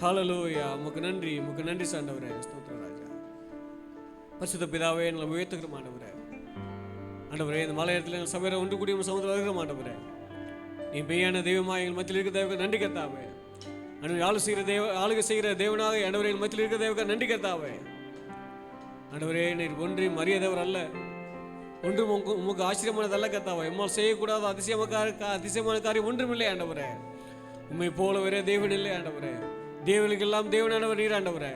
ஹல்லேலூயா. உமக்கு நன்றி, உமக்கு நன்றி ஆண்டவரே. ஸ்தோத்திர ராஜா. பரிசுத்த பிதாவே, எங்களை உயர்த்துகிறோம் ஆண்டவரே. ஆண்டவரே, இந்த மலை இடத்துல எங்கள் சபையில் ஒன்று கூடிய சமுதிரம் வருகிறோம் ஆண்டவரே. நீ மெய்யான தெய்வமாக எங்கள் மத்தியில் இருக்க தேவ நன்றி கர்த்தாவே. ஆளுகை செய்கிற தேவனாக ஆண்டவரே எங்கள் மத்தியில் இருக்க தேவ நன்றி கர்த்தாவே. ஆண்டவரே, நீர் ஒன்றையும் அறியாதவர் அல்ல. ஒன்றும் உமக்கு ஆச்சரியமானதல்ல கர்த்தாவே. எம்மால் செய்யக்கூடாத அதிசயமான காரியம் ஒன்றுமில்லை ஆண்டவரே. உண்மை போல வேற தேவன் இல்லை ஆண்டவரே. தேவனுக்கெல்லாம் தேவனானவர் நீர் ஆண்டவரே.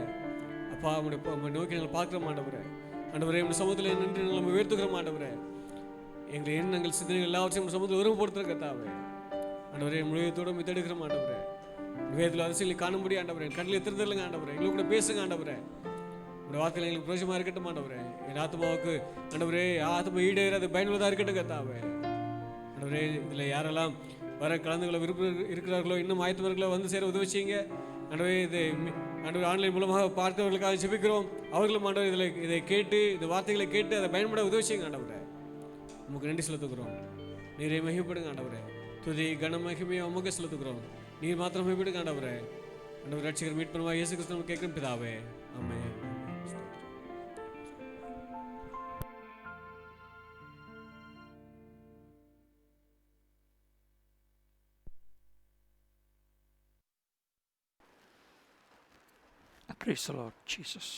அப்பா உம்மை நோக்கி நாங்கள் பார்க்கிறோம் ஆண்டவரே. ஆண்டவரே, இந்த சமூகத்தில் நின்று நம்ம உயர்த்துகிறோம் ஆண்டவரே. எங்கள் எண்ணங்கள் சிந்தனைகள் எல்லாவற்றையும் சமூகத்தில் உருவப்படுத்துகிற கர்த்தாவே. ஆண்டவரே, முழுவதோடு மித்தெடுக்கிறோம் ஆண்டவரே. வேதத்தில் அரசியலை காணும்படி ஆண்டவரே, கண்ணில் திறந்துருங்க ஆண்டவரே. எங்களுக்கு கூட பேசுங்க ஆண்டவரே. உடைய வார்த்தையில் எங்களுக்கு பிரோஜனமாக இருக்கட்டும் ஆண்டவரே. என் ஆத்மாவுக்கு ஆண்டவரே, ஆத்மா ஈடேற அது பயனுள்ளதாக இருக்கட்டும் கர்த்தாவே. ஆண்டவரே, இதில் யாரெல்லாம் வர கலந்துகளை விருப்பம் இருக்கிறார்களோ, இன்னும் ஆயத்தவர்களோ வந்து சேர உதவி செய்யுங்க ஆண்டவரே. ஆண்டவர் ஆன்லைன் மூலமாக பார்த்தவர்களுக்காக ஜெபிக்கிறோம். அவர்களும் ஆண்டவர் இதை கேட்டு, இந்த வார்த்தைகளை கேட்டு அதை பயன்பட உதவி செய்யுங்க ஆண்டவரே. உமக்கு நன்றி செலுத்துகிறோம். நீரை மகிமைப்படுங்க ஆண்டவரே. துதி கன மகிமையை உமக்கு செலுத்துகிறோம். நீர் மாத்திரம் மகிமைப்படுங்க ஆண்டவரே. ஆண்டவர் ரட்சகர் மீட்பருமாய் இயேசு கிறிஸ்துவை கேட்கும் பிதாவே, ஆமென். Praise the Lord Jesus.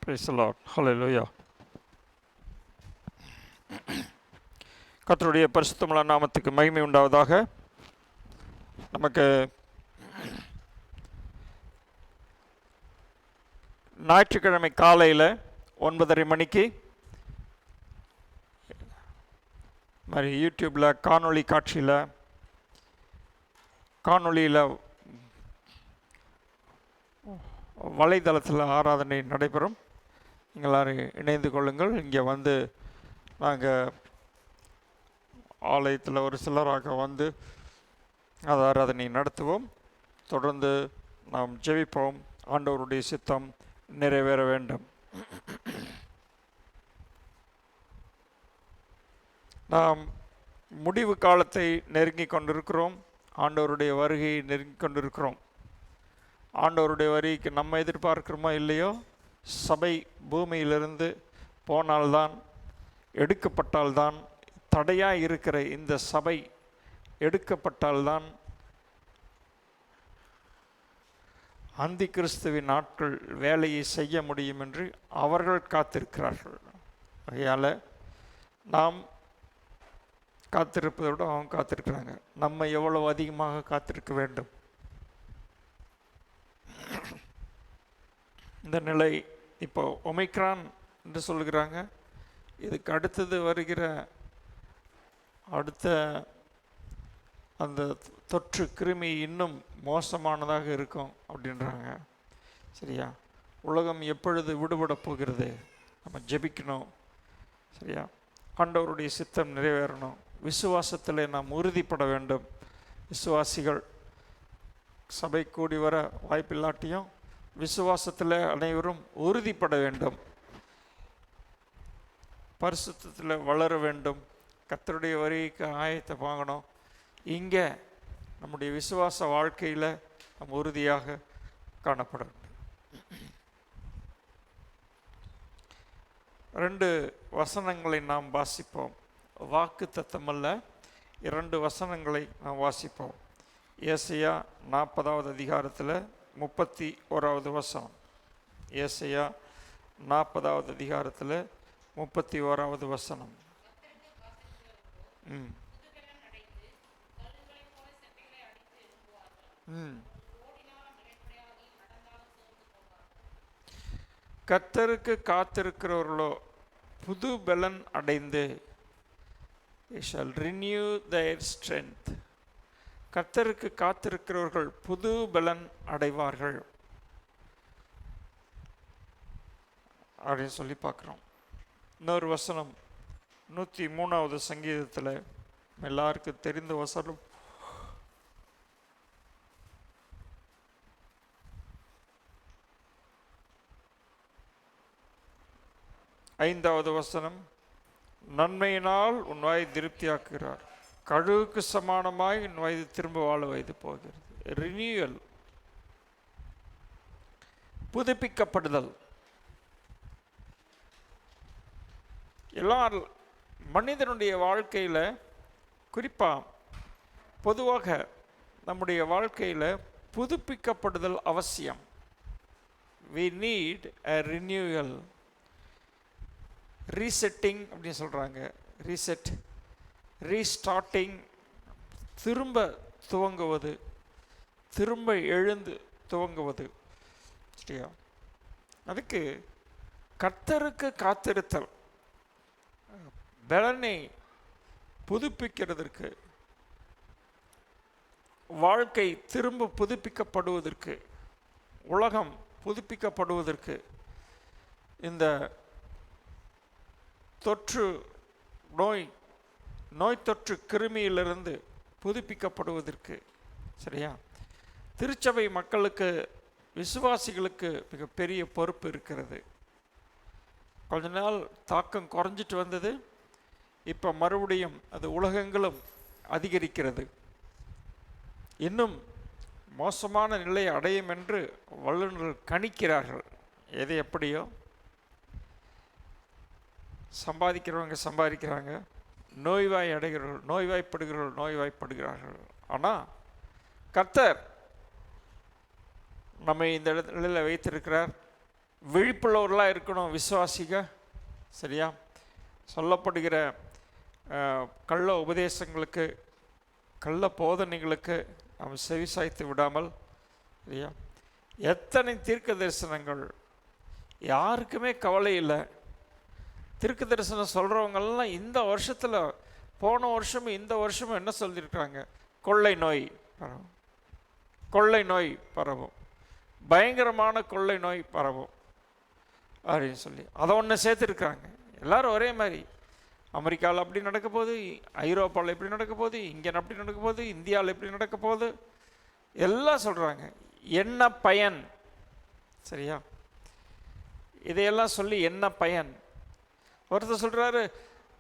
Praise the Lord. Hallelujah. கர்த்தருடைய பரிசுத்தமுள்ள நாமத்துக்கு மகிமை உண்டாவதாக. நமக்கு ஞாயிற்றுக்கிழமை காலையில் 9:30 மணிக்கு மாதிரி யூடியூப்பில் காணொளி காட்சியில் வலைதளத்தில் ஆராதனை நடைபெறும். எல்லாரும் இணைந்து கொள்ளுங்கள். இங்கே வந்து நாங்கள் ஆலயத்தில் ஒரு சிலராக வந்து அது ஆராதனை நடத்துவோம். தொடர்ந்து நாம் ஜெபிப்போம். ஆண்டவருடைய சித்தம் நிறைவேற வேண்டும். நாம் முடிவு காலத்தை நெருங்கி கொண்டிருக்கிறோம். ஆண்டவருடைய வருகையை நெருங்கி கொண்டிருக்கிறோம். ஆண்டவருடைய வரிக்கு நம்ம எதிர்பார்க்கிறோமோ இல்லையோ, சபை பூமியிலிருந்து போனால்தான், எடுக்கப்பட்டால்தான், தடையாக இருக்கிற இந்த சபை எடுக்கப்பட்டால்தான் அந்தி கிறிஸ்துவின் நாட்கள் வேலையை செய்ய முடியும் என்று அவர்கள் காத்திருக்கிறார்கள். ஆகையால் நாம் காத்திருப்பதை விட அவங்க காத்திருக்கிறாங்க. நம்ம எவ்வளவு அதிகமாக காத்திருக்க வேண்டும். இந்த நிலை இப்போ ஒமைக்ரான் என்று சொல்கிறாங்க. இதுக்கு அடுத்தது வருகிற அடுத்த அந்த தொற்று கிருமி இன்னும் மோசமானதாக இருக்கும் அப்படின்றாங்க. சரியா? உலகம் எப்பொழுது விடுபட போகிறது? நம்ம ஜெபிக்கணும். சரியா? ஆண்டவருடைய சித்தம் நிறைவேறணும். விசுவாசத்தில் நாம் உறுதிப்பட வேண்டும். விசுவாசிகள் சபை கூடி வர வாய்ப்பில்லாட்டியும் விசுவாசத்தில் அனைவரும் உறுதிப்பட வேண்டும். பரிசுத்தத்தில் வளர வேண்டும். கர்த்தருடைய வருகைக்கு ஆயத்தை வாங்கணும். இங்கே நம்முடைய விசுவாச வாழ்க்கையில் நம்ம உறுதியாக காணப்பட வேண்டும். 2 வசனங்களை நாம் வாசிப்போம். வாக்கு தத்தமல்ல, 2 வசனங்களை நாம் வாசிப்போம். ஏசாயா 40வது அதிகாரத்தில் 31வது வசனம். ஏசாயா 40வது அதிகாரத்தில் 31வது வசனம். கர்த்தருக்கு காத்திருக்கிறவர்களோ புது பலன் அடைந்து they shall renew their strength. கர்த்தருக்கு காத்திருக்கிறவர்கள் புது பலன் அடைவார்கள் அப்படின்னு சொல்லி பார்க்குறோம். இன்னொரு வசனம் 103வது சங்கீதத்தில் எல்லாருக்கும் தெரிந்த வசனம். 5வது வசனம். நன்மையினால் உன் வாய் திருப்தியாக்குகிறார், கழுவுக்கு சமானமாய் உன் வயது திரும்ப வாழ வயது போகிறது. ரினியூவல், புதுப்பிக்கப்படுதல். எல்லார் மனிதனுடைய வாழ்க்கையில், குறிப்பாக பொதுவாக நம்முடைய வாழ்க்கையில் புதுப்பிக்கப்படுதல் அவசியம். we need a renewal. Resetting அப்படின்னு சொல்கிறாங்க. ரீசெட், ரீஸ்டார்டிங், திரும்ப துவங்குவது, திரும்ப எழுந்து துவங்குவது. சரியா? அதுக்கு கர்த்தருக்கு காத்திருத்தல், பலனை புதுப்பிக்கிறதற்கு, வாழ்க்கை திரும்ப புதுப்பிக்கப்படுவதற்கு, உலகம் புதுப்பிக்கப்படுவதற்கு, இந்த தொற்று நோய் தொற்று கிருமியிலிருந்து புதுப்பிக்கப்படுவதற்கு, சரியா, திருச்சபை மக்களுக்கு, விசுவாசிகளுக்கு மிகப்பெரிய பொறுப்பு இருக்கிறது. கொஞ்ச நாள் தாக்கம் குறைஞ்சிட்டு வந்தது. இப்போ மறுபடியும் அது உலகங்களும் அதிகரிக்கிறது. இன்னும் மோசமான நிலையை அடையும் என்று வல்லுநர்கள் கணிக்கிறார்கள். எது எப்படியோ, சம்பாதிக்கிறவங்க சம்பாதிக்கிறாங்க, நோய்வாய் அடைகிறவர்கள் நோய்வாய்ப்படுகிறார்கள். ஆனால் கர்த்தர் நம்மை இந்த நிலையில் வைத்திருக்கிறார். விழிப்புள்ளவர்களாக இருக்கணும் விசுவாசிக. சரியா? சொல்லப்படுகிற கள்ள உபதேசங்களுக்கு, கள்ள போதனைகளுக்கு நாம் செவிசாய்த்து விடாமல், சரியா? எத்தனை தீர்க்க தரிசனங்கள், யாருக்குமே கவலை இல்லை. தீர்க்க தரிசனம் சொல்கிறவங்கெல்லாம் இந்த வருஷத்தில், போன வருஷமும் இந்த வருஷமும் என்ன சொல்லியிருக்காங்க? கொள்ளை நோய் பரவும், கொள்ளை நோய் பரவும், பயங்கரமான கொள்ளை நோய் பரவும் அப்படின்னு சொல்லி அதை ஒன்று சேர்த்துருக்காங்க. எல்லோரும் ஒரே மாதிரி, அமெரிக்காவில் அப்படி நடக்க போகுது, ஐரோப்பாவில் எப்படி நடக்க போகுது, இங்கே அப்படி நடக்க போகுது, இந்தியாவில் எப்படி நடக்க போகுது, எல்லாம் சொல்கிறாங்க. என்ன பயன்? சரியா? இதையெல்லாம் சொல்லி என்ன பயன்? ஒருத்தர் சொல்கிறாரு,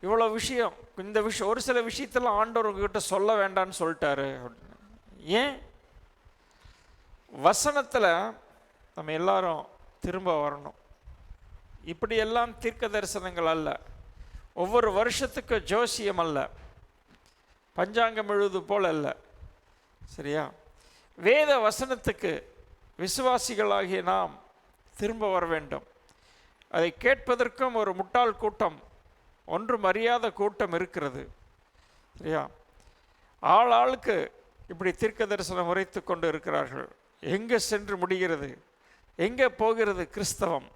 இவ்வளோ விஷயம், இந்த விஷயம், ஒரு சில விஷயத்தெல்லாம் ஆண்டவர் உங்ககிட்ட சொல்ல வேண்டான்னு சொல்லிட்டாரு அப்படின்னு. ஏன்? வசனத்தில் நம்ம எல்லாரும் திரும்ப வரணும். இப்படியெல்லாம் தீர்க்க தரிசனங்கள் அல்ல, ஒவ்வொரு வருஷத்துக்கு ஜோசியம் அல்ல, பஞ்சாங்கம் எழுது போல் அல்ல. சரியா? வேத வசனத்துக்கு விசுவாசிகளாகிய நாம் திரும்ப வர வேண்டும். அதை கேட்பதற்கும் ஒரு முட்டாள் கூட்டம், ஒன்றும் அறியாத கூட்டம் இருக்கிறது. சரியா? ஆளுக்கு இப்படி தீர்க்க தரிசனம் உரைத்து கொண்டு இருக்கிறார்கள். எங்கே சென்று முடிகிறது, எங்கே போகிறது கிறிஸ்தவம்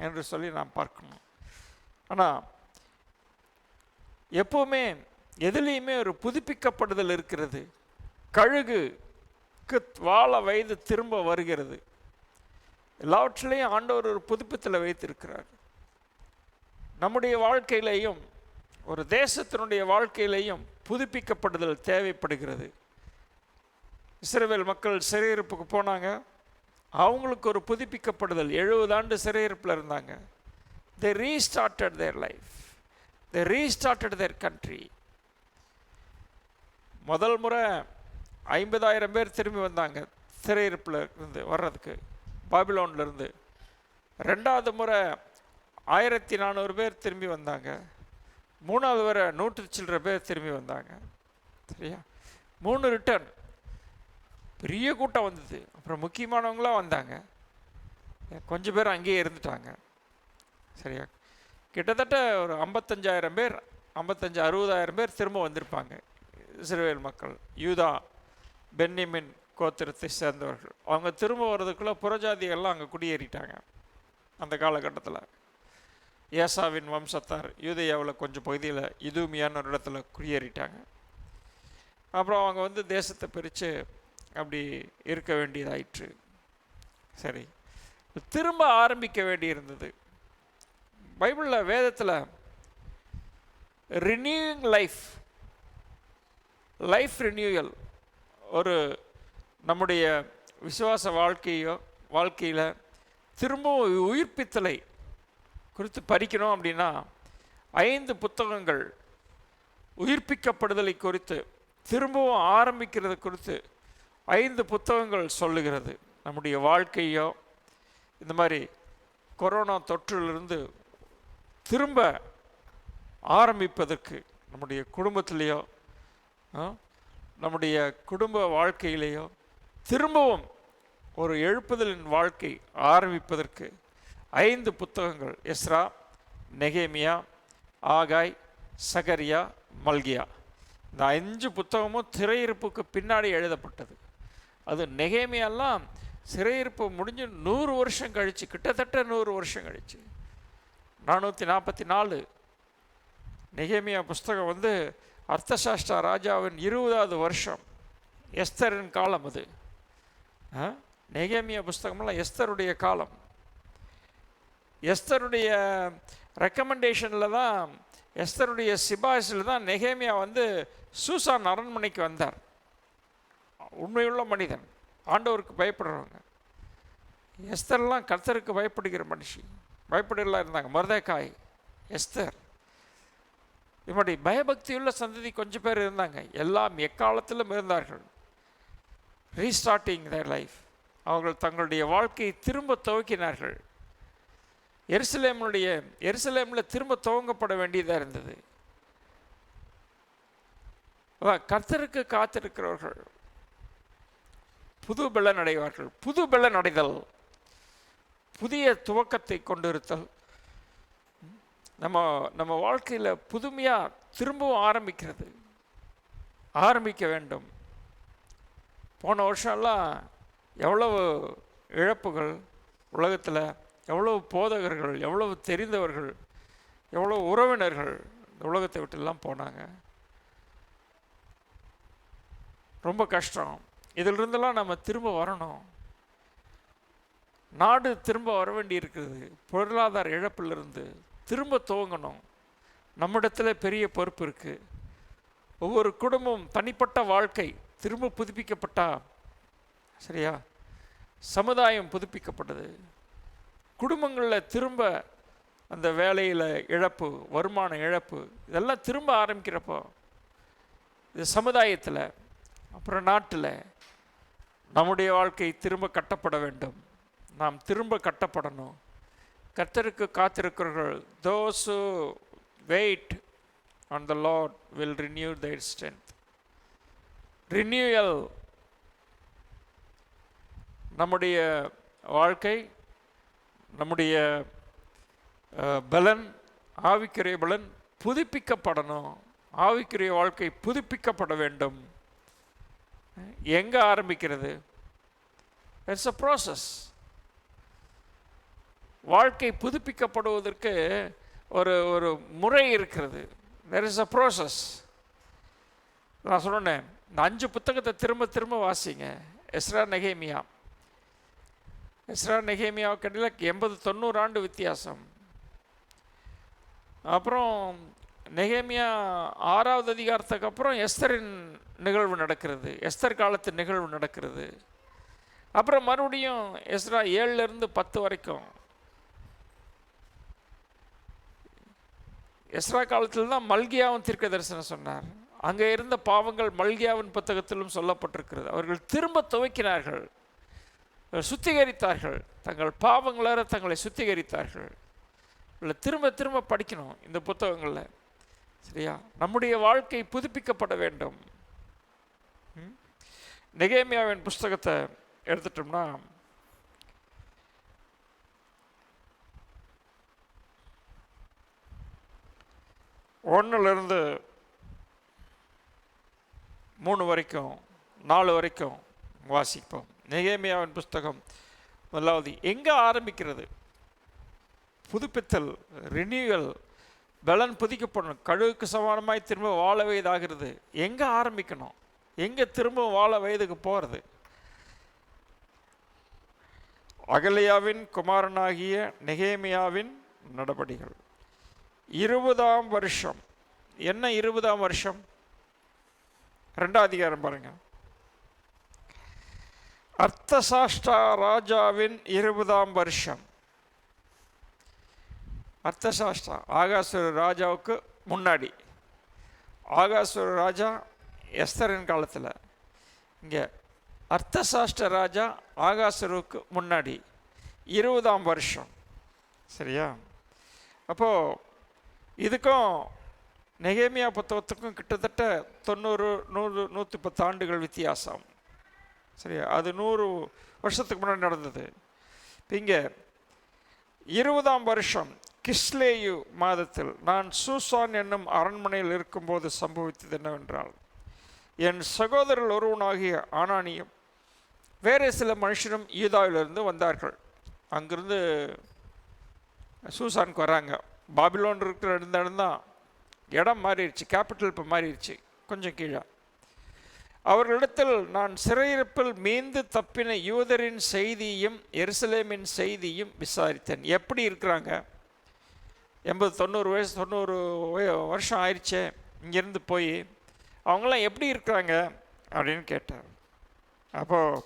என்று சொல்லி நாம் பார்க்கணும். ஆனால் எப்போவுமே எதுலேயுமே ஒரு புதுப்பிக்கப்படுதல் இருக்கிறது. கழுகுக்கு வாழ வயது திரும்ப வருகிறது. எல்லாவற்றிலையும் ஆண்டவர் ஒரு புதுப்பித்தலை வைத்திருக்கிறார். நம்முடைய வாழ்க்கையிலையும் ஒரு தேசத்தினுடைய வாழ்க்கையிலையும் புதுப்பிக்கப்படுதல் தேவைப்படுகிறது. இஸ்ரவேல் மக்கள் சிறையிருப்புக்கு போனாங்க, அவங்களுக்கு ஒரு புதுப்பிக்கப்படுதல். 70 ஆண்டு சிறையிருப்பில் இருந்தாங்க. they restarted their life, they restarted their country. முதல் முறை 50,000 பேர் திரும்பி வந்தாங்க சிறையிருப்பில் இருந்து வர்றதுக்கு, பாபிலோன்லேருந்து. ரெண்டாவது முறை 1400 பேர் திரும்பி வந்தாங்க. மூணாவது முறை 100 சில்லற பேர் திரும்பி வந்தாங்க. சரியா? 3 ரிட்டர்ன். பெரிய கூட்டம் வந்தது. அப்புறம் முக்கியமானவங்களாம் வந்தாங்க, கொஞ்சம் பேர் அங்கேயே இருந்துட்டாங்க. சரியா? கிட்டத்தட்ட ஒரு 55,000 பேர், 55-60,000 பேர் திரும்ப வந்திருப்பாங்க இஸ்ரவேல் மக்கள், யூதா பென்னிமின் கோத்திரத்தை சேர்ந்தவர்கள். அவங்க திரும்ப வர்றதுக்குள்ளே புறஜாதிகள்லாம் அங்கே குடியேறிட்டாங்க. அந்த காலகட்டத்தில் ஏசாவின் வம்சத்தார் யூதேயாவில் கொஞ்சம் பகுதியில் இதூமியான ஒரு இடத்துல குடியேறிட்டாங்க. அப்புறம் அவங்க வந்து தேசத்தை பிரித்து அப்படி இருக்க வேண்டியதாயிற்று. சரி, திரும்ப ஆரம்பிக்க வேண்டி இருந்தது. பைபிளில் வேதத்தில் ரினியூயிங் லைஃப் ரினியூயல், ஒரு நம்முடைய விசுவாச வாழ்க்கையில் திரும்பவும் உயிர்ப்பித்தலை குறித்து படிக்கணும் அப்படின்னா 5 புத்தகங்கள் உயிர்ப்பிக்கப்படுதலை குறித்து, திரும்பவும் ஆரம்பிக்கிறது குறித்து 5 புத்தகங்கள் சொல்லுகிறது. நம்முடைய வாழ்க்கையோ இந்த மாதிரி கொரோனா தொற்றிலிருந்து திரும்ப ஆரம்பிப்பதற்கு, நம்முடைய குடும்பத்திலேயோ நம்முடைய குடும்ப வாழ்க்கையிலேயோ திரும்பவும் ஒரு எழுப்புதலின் வாழ்க்கை ஆரம்பிப்பதற்கு 5 புத்தகங்கள், எஸ்ரா, நெகேமியா, ஆகாய், சகரியா, மல்கியா. இந்த 5 புத்தகமும் சிறையிருப்புக்கு பின்னாடி எழுதப்பட்டது. அது நெகேமியாலாம் சிறையிருப்பு முடிஞ்சு 100 வருஷம் கழிச்சு, கிட்டத்தட்ட 100 வருஷம் கழிச்சு, 444 நெகேமியா புஸ்தகம் வந்து அர்த்தசாஷ்டா ராஜாவின் 20வது வருஷம், எஸ்தரின் காலம். அது நெகேமியா புஸ்தகமெல்லாம் எஸ்தருடைய காலம். எஸ்தருடைய ரெக்கமெண்டேஷனில் தான், எஸ்தருடைய சிபாரிசில் தான் நெகேமியா வந்து சூசான் அரண்மனைக்கு வந்தார். உண்மையுள்ள மனிதன், ஆண்டவருக்கு பயப்படுறவங்க. எஸ்தர்லாம் கர்த்தருக்கு பயப்படுகிற மனுஷி, பயப்படலாம் இருந்தாங்க. மொர்தெகாய், எஸ்தர், இப்படி பயபக்தியுள்ள சந்ததி கொஞ்சம் பேர் இருந்தாங்க. எல்லாம் எக்காலத்திலும் இருந்தார்கள். ரீஸ்டார்டிங் தேர் லைஃப், அவர்கள் தங்களுடைய வாழ்க்கையை திரும்ப துவக்கினார்கள். எருசலேமில் திரும்ப துவங்கப்பட வேண்டியதாக இருந்தது. கர்த்தருக்கு காத்திருக்கிறவர்கள் புது பலன் அடைவார்கள். புது பலன் அடைதல், புதிய துவக்கத்தை கொண்டிருத்தல், நம்ம வாழ்க்கையில் புதுமையாக திரும்பவும் ஆரம்பிக்க வேண்டும். போன வருஷம்லாம் எவ்வளவு இழப்புகள் உலகத்தில், எவ்வளவு போதகர்கள், எவ்வளவு தெரிந்தவர்கள், எவ்வளவு உறவினர்கள் இந்த உலகத்தை விட்டுலாம் போனாங்க. ரொம்ப கஷ்டம். இதிலிருந்தெல்லாம் நம்ம திரும்ப வரணும். நாடு திரும்ப வர வேண்டி இருக்குது. பொருளாதார இழப்பிலிருந்து திரும்ப துவங்கணும். நம்மிடத்தில் பெரிய பொறுப்பு இருக்குது. ஒவ்வொரு குடும்பம், தனிப்பட்ட வாழ்க்கை திரும்ப புதுப்பிக்கப்பட்டா சரியா? சமுதாயம் புதுப்பிக்கப்பட்டது. குடும்பங்களில் திரும்ப அந்த வேலையில் இழப்பு, வருமான இழப்பு, இதெல்லாம் திரும்ப ஆரம்பிக்கிறப்போ இது சமுதாயத்தில், அப்புறம் நாட்டில் நம்முடைய வாழ்க்கை திரும்ப கட்டப்பட வேண்டும். நாம் திரும்ப கட்டப்படணும். கர்த்தருக்கு காத்திருக்கிறவர்கள், those who wait on the Lord will renew their strength. Renewal. நம்முடைய வாழ்க்கை, நம்முடைய பலன், ஆவிக்குரிய பலன் புதுப்பிக்கப்படணும். ஆவிக்குரிய வாழ்க்கை புதுப்பிக்கப்பட வேண்டும். எங்கே ஆரம்பிக்கிறது? It's a process. வாழ்க்கை புதுப்பிக்கப்படுவதற்கு ஒரு ஒரு முறை இருக்கிறது. there is a process. நான் சொன்னேன், இந்த 5 புத்தகத்தை திரும்ப திரும்ப வாசிங்க. எஸ்ரா, நெகேமியா. எஸ்ரா நெகேமியாவுக்கு இடையில 80-90 ஆண்டு வித்தியாசம். அப்புறம் நெகேமியா 6வது அதிகாரத்துக்கு அப்புறம் எஸ்தரின் நிகழ்வு நடக்கிறது. எஸ்தர் காலத்து நிகழ்வு நடக்கிறது. அப்புறம் மறுபடியும் எஸ்ரா 7லேருந்து 10 வரைக்கும். எஸ்ரா காலத்தில் தான் மல்கியாவும் தீர்க்க தரிசனம் சொன்னார். அங்கே இருந்த பாவங்கள் மல்கியாவின் புத்தகத்திலும் சொல்லப்பட்டிருக்கிறது. அவர்கள் திரும்ப துவக்கினார்கள், சுத்திகரித்தார்கள், தங்கள் பாவங்களார தங்களை சுத்திகரித்தார்கள். திரும்ப திரும்ப படிக்கணும் இந்த புத்தகங்களில். சரியா? நம்முடைய வாழ்க்கை புதுப்பிக்கப்பட வேண்டும். நெகேமியாவின் புஸ்தகத்தை எடுத்துட்டோம்னா, ஒன்றிலிருந்து 3 வரைக்கும் 4 வரைக்கும் வாசிப்போம். நெகேமியாவின் புஸ்தகம் முதலாவது. எங்கே ஆரம்பிக்கிறது? புதுப்பித்தல், ரினியூவல், பலன் புதுக்கப்படணும். கழுகுக்கு சமானமாய் திரும்ப வாழ வயதாகிறது. எங்கே ஆரம்பிக்கணும்? எங்கே திரும்ப வாழ வயதுக்கு போகிறது? அகலியாவின் குமாரனாகிய நெகேமியாவின் நடபடிகள். 20ஆம் வருஷம். என்ன 20ஆம் வருஷம்? 2ஆம் அதிகாரம் பாருங்க. அர்த்தசாஷ்டா ராஜாவின் 20ஆம் வருஷம். அர்த்தசாஷ்டா ஆகாசுர ராஜாவுக்கு முன்னாடி. ஆகாசுர ராஜா எஸ்தரின் காலத்தில். இங்கே அர்த்தசாஷ்ட ராஜா ஆகாசுருக்கு முன்னாடி 20ஆம் வருஷம். சரியா? அப்போது இதுக்கும் நெகேமியா புத்தகத்துக்கும் கிட்டத்தட்ட 90, 100, 110 ஆண்டுகள் வித்தியாசம். சரியா? அது 100 வருஷத்துக்கு முன்னாடி நடந்தது. இப்போ இங்கே 20ஆம் வருஷம் கிஸ்லேயு மாதத்தில் நான் சூசான் என்னும் அரண்மனையில் இருக்கும்போது சம்பவித்தது என்னவென்றால், என் சகோதரர் ஒருவனாகிய ஆனானியும் வேறு சில மனுஷரும் யூதாவிலிருந்து வந்தார்கள். அங்கிருந்து சூசானுக்கு வராங்க. பாபிலோன் இருக்கிற இடம் தான் இடம் மாறிடுச்சு, கேபிட்டல் இப்போ மாறிடுச்சு கொஞ்சம் கீழே. அவர்களிடத்தில் நான் சிறையிருப்பில் மீந்து தப்பின யூதரின் செய்தியும் எருசலேமின் செய்தியும் விசாரித்தேன். எப்படி இருக்கிறாங்க? 80-90 வருஷம் ஆயிடுச்சே இங்கேருந்து போய், அவங்களாம் எப்படி இருக்கிறாங்க அப்படின்னு கேட்டார். அப்போது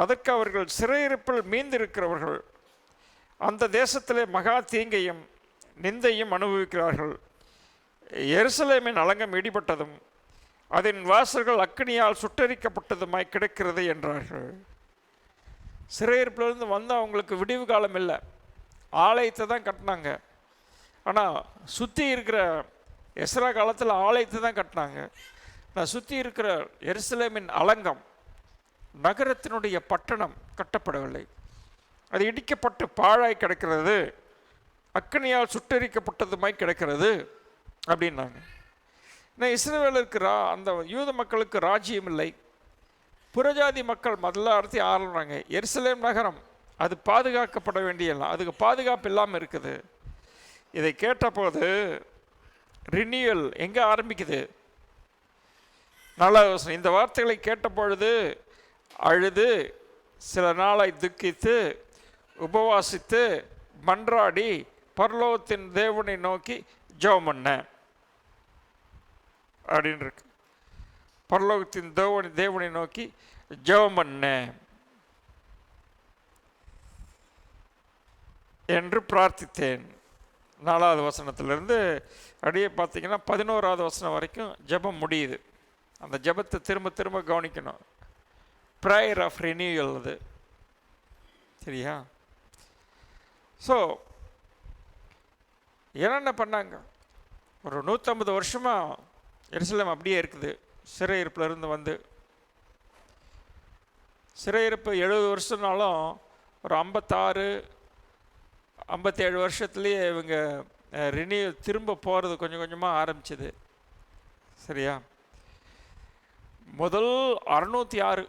அதற்கு அவர்கள், சிறையிருப்பில் மீந்திருக்கிறவர்கள் அந்த தேசத்திலே மகா தீங்கையும் நிந்தையும் அனுபவிக்கிறார்கள். எருசலேமின் அலங்கம் இடிபட்டதும் அதன் வாசல்கள் அக்கினியால் சுட்டரிக்கப்பட்டதுமாய் கிடைக்கிறது என்றார்கள். சிறையிருப்பிலிருந்து வந்து அவங்களுக்கு விடிவு காலம் இல்லை. ஆலயத்தை தான் கட்டினாங்க. ஆனால் சுற்றி இருக்கிற எஸ்ரா காலத்தில் ஆலயத்தை தான் கட்டினாங்க. நான் சுற்றி இருக்கிற எருசலேமின் அலங்கம், நகரத்தினுடைய பட்டணம் கட்டப்படவில்லை. அது இடிக்கப்பட்டு பாழாய் கிடக்கிறது, அக்கினியால் சுட்டரிக்கப்பட்டதுமாய் கிடக்கிறது அப்படின்னாங்க. நான் இஸ்ரவேலுக்கு அந்த யூத மக்களுக்கு ராஜ்யம் இல்லை. புறஜாதி மக்கள் முதல்ல அடுத்து ஆரம்பிறாங்க. எருசலேம் நகரம் அது பாதுகாக்கப்பட வேண்டியலாம், அதுக்கு பாதுகாப்பு இல்லாமல் இருக்குது. இதை கேட்டபோது ரினியூவல் எங்கே ஆரம்பிக்குது? நல்ல யோசனை. இந்த வார்த்தைகளை கேட்ட பொழுது அழுது, சில நாளை துக்கித்து, உபவாசித்து, மன்றாடி, பரலோகத்தின் தேவனை நோக்கி ஜெபம் பண்ண அப்படின்னு இருக்கு. பரலோகத்தின் தேவனை நோக்கி ஜெபம் பண்ண என்று பிரார்த்தித்தேன். 4வது வசனத்திலிருந்து அப்படியே பார்த்தீங்கன்னா 11வது வசனம் வரைக்கும் ஜெபம் முடியுது. அந்த ஜெபத்தை திரும்ப திரும்ப கவனிக்கணும். ப்ரேயர் ஆஃப் ரெனியூவல் அது. சரியா? ஸோ என்னென்ன பண்ணாங்க? ஒரு 150 வருஷமாக எருசலேம் அப்படியே இருக்குது. சிறையிருப்பிலிருந்து வந்து சிறையிருப்பு 70 வருஷம்னாலும் ஒரு 56-57 வருஷத்துலேயே இவங்க ரினியூ திரும்ப போகிறது கொஞ்சம் கொஞ்சமாக ஆரம்பிச்சிது. சரியா? முதல் 606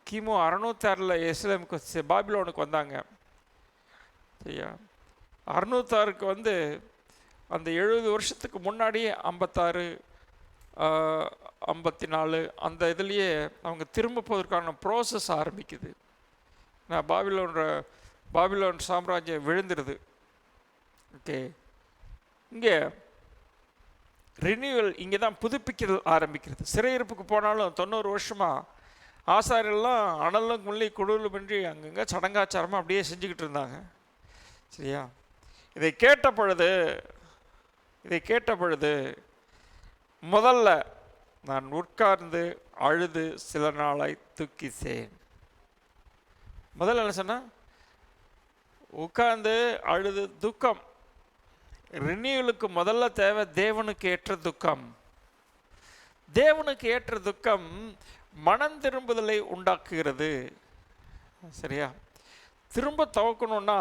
கிமு 606 எருசலேமுக்கு பாபிலோனுக்கு வந்தாங்க. சரியா? 606க்கு வந்து அந்த 70 வருஷத்துக்கு முன்னாடியே 56 54 அந்த இதுலேயே அவங்க திரும்ப போவதற்கான ப்ராசஸ் ஆரம்பிக்குது. நான் பாபிலோன் சாம்ராஜ்யம் விழுந்துருது. ஓகே, இங்கே ரினியூவல் இங்கே தான் புதுப்பிக்கிறது ஆரம்பிக்கிறது. சிறையிருப்புக்கு போனாலும் 90 வருஷமாக ஆசாரியெல்லாம் அனலும் முள்ளி குடலுமின்றி அங்கங்கே சடங்காச்சாரமாக அப்படியே செஞ்சுக்கிட்டு இருந்தாங்க. சரியா? இதை கேட்ட பொழுது முதல்ல நான் உட்கார்ந்து அழுது சில நாளாய் துக்கித்தேன். முதல்ல என்ன சொன்னா? உட்கார்ந்து அழுது துக்கம். ரினியூவலுக்கு முதல்ல தேவை தேவனுக்கு ஏற்ற துக்கம். தேவனுக்கு ஏற்ற துக்கம் மனம் திரும்புதலை உண்டாக்குகிறது. சரியா? திரும்ப துவக்கணும்னா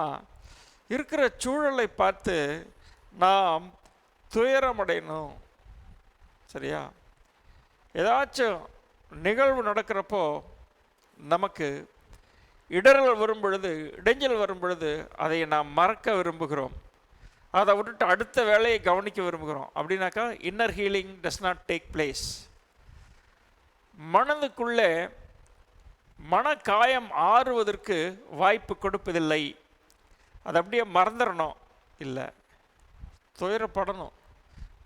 இருக்கிற சூழலை பார்த்து நாம் துயரமடையணும். சரியா? ஏதாச்சும் நிகழ்வு நடக்கிறப்போ நமக்கு இடரல் வரும் பொழுது, இடைஞ்சல் வரும் பொழுது அதை நாம் மறக்க விரும்புகிறோம். அதை விட்டுட்டு அடுத்த வேலையை கவனிக்க விரும்புகிறோம். அப்படின்னாக்கா inner healing does not take place. மனதுக்குள்ளே மனக்காயம் ஆறுவதற்கு வாய்ப்பு கொடுப்பதில்லை. அதை அப்படியே மறந்துடணும். இல்லை, துயரப்படணும்,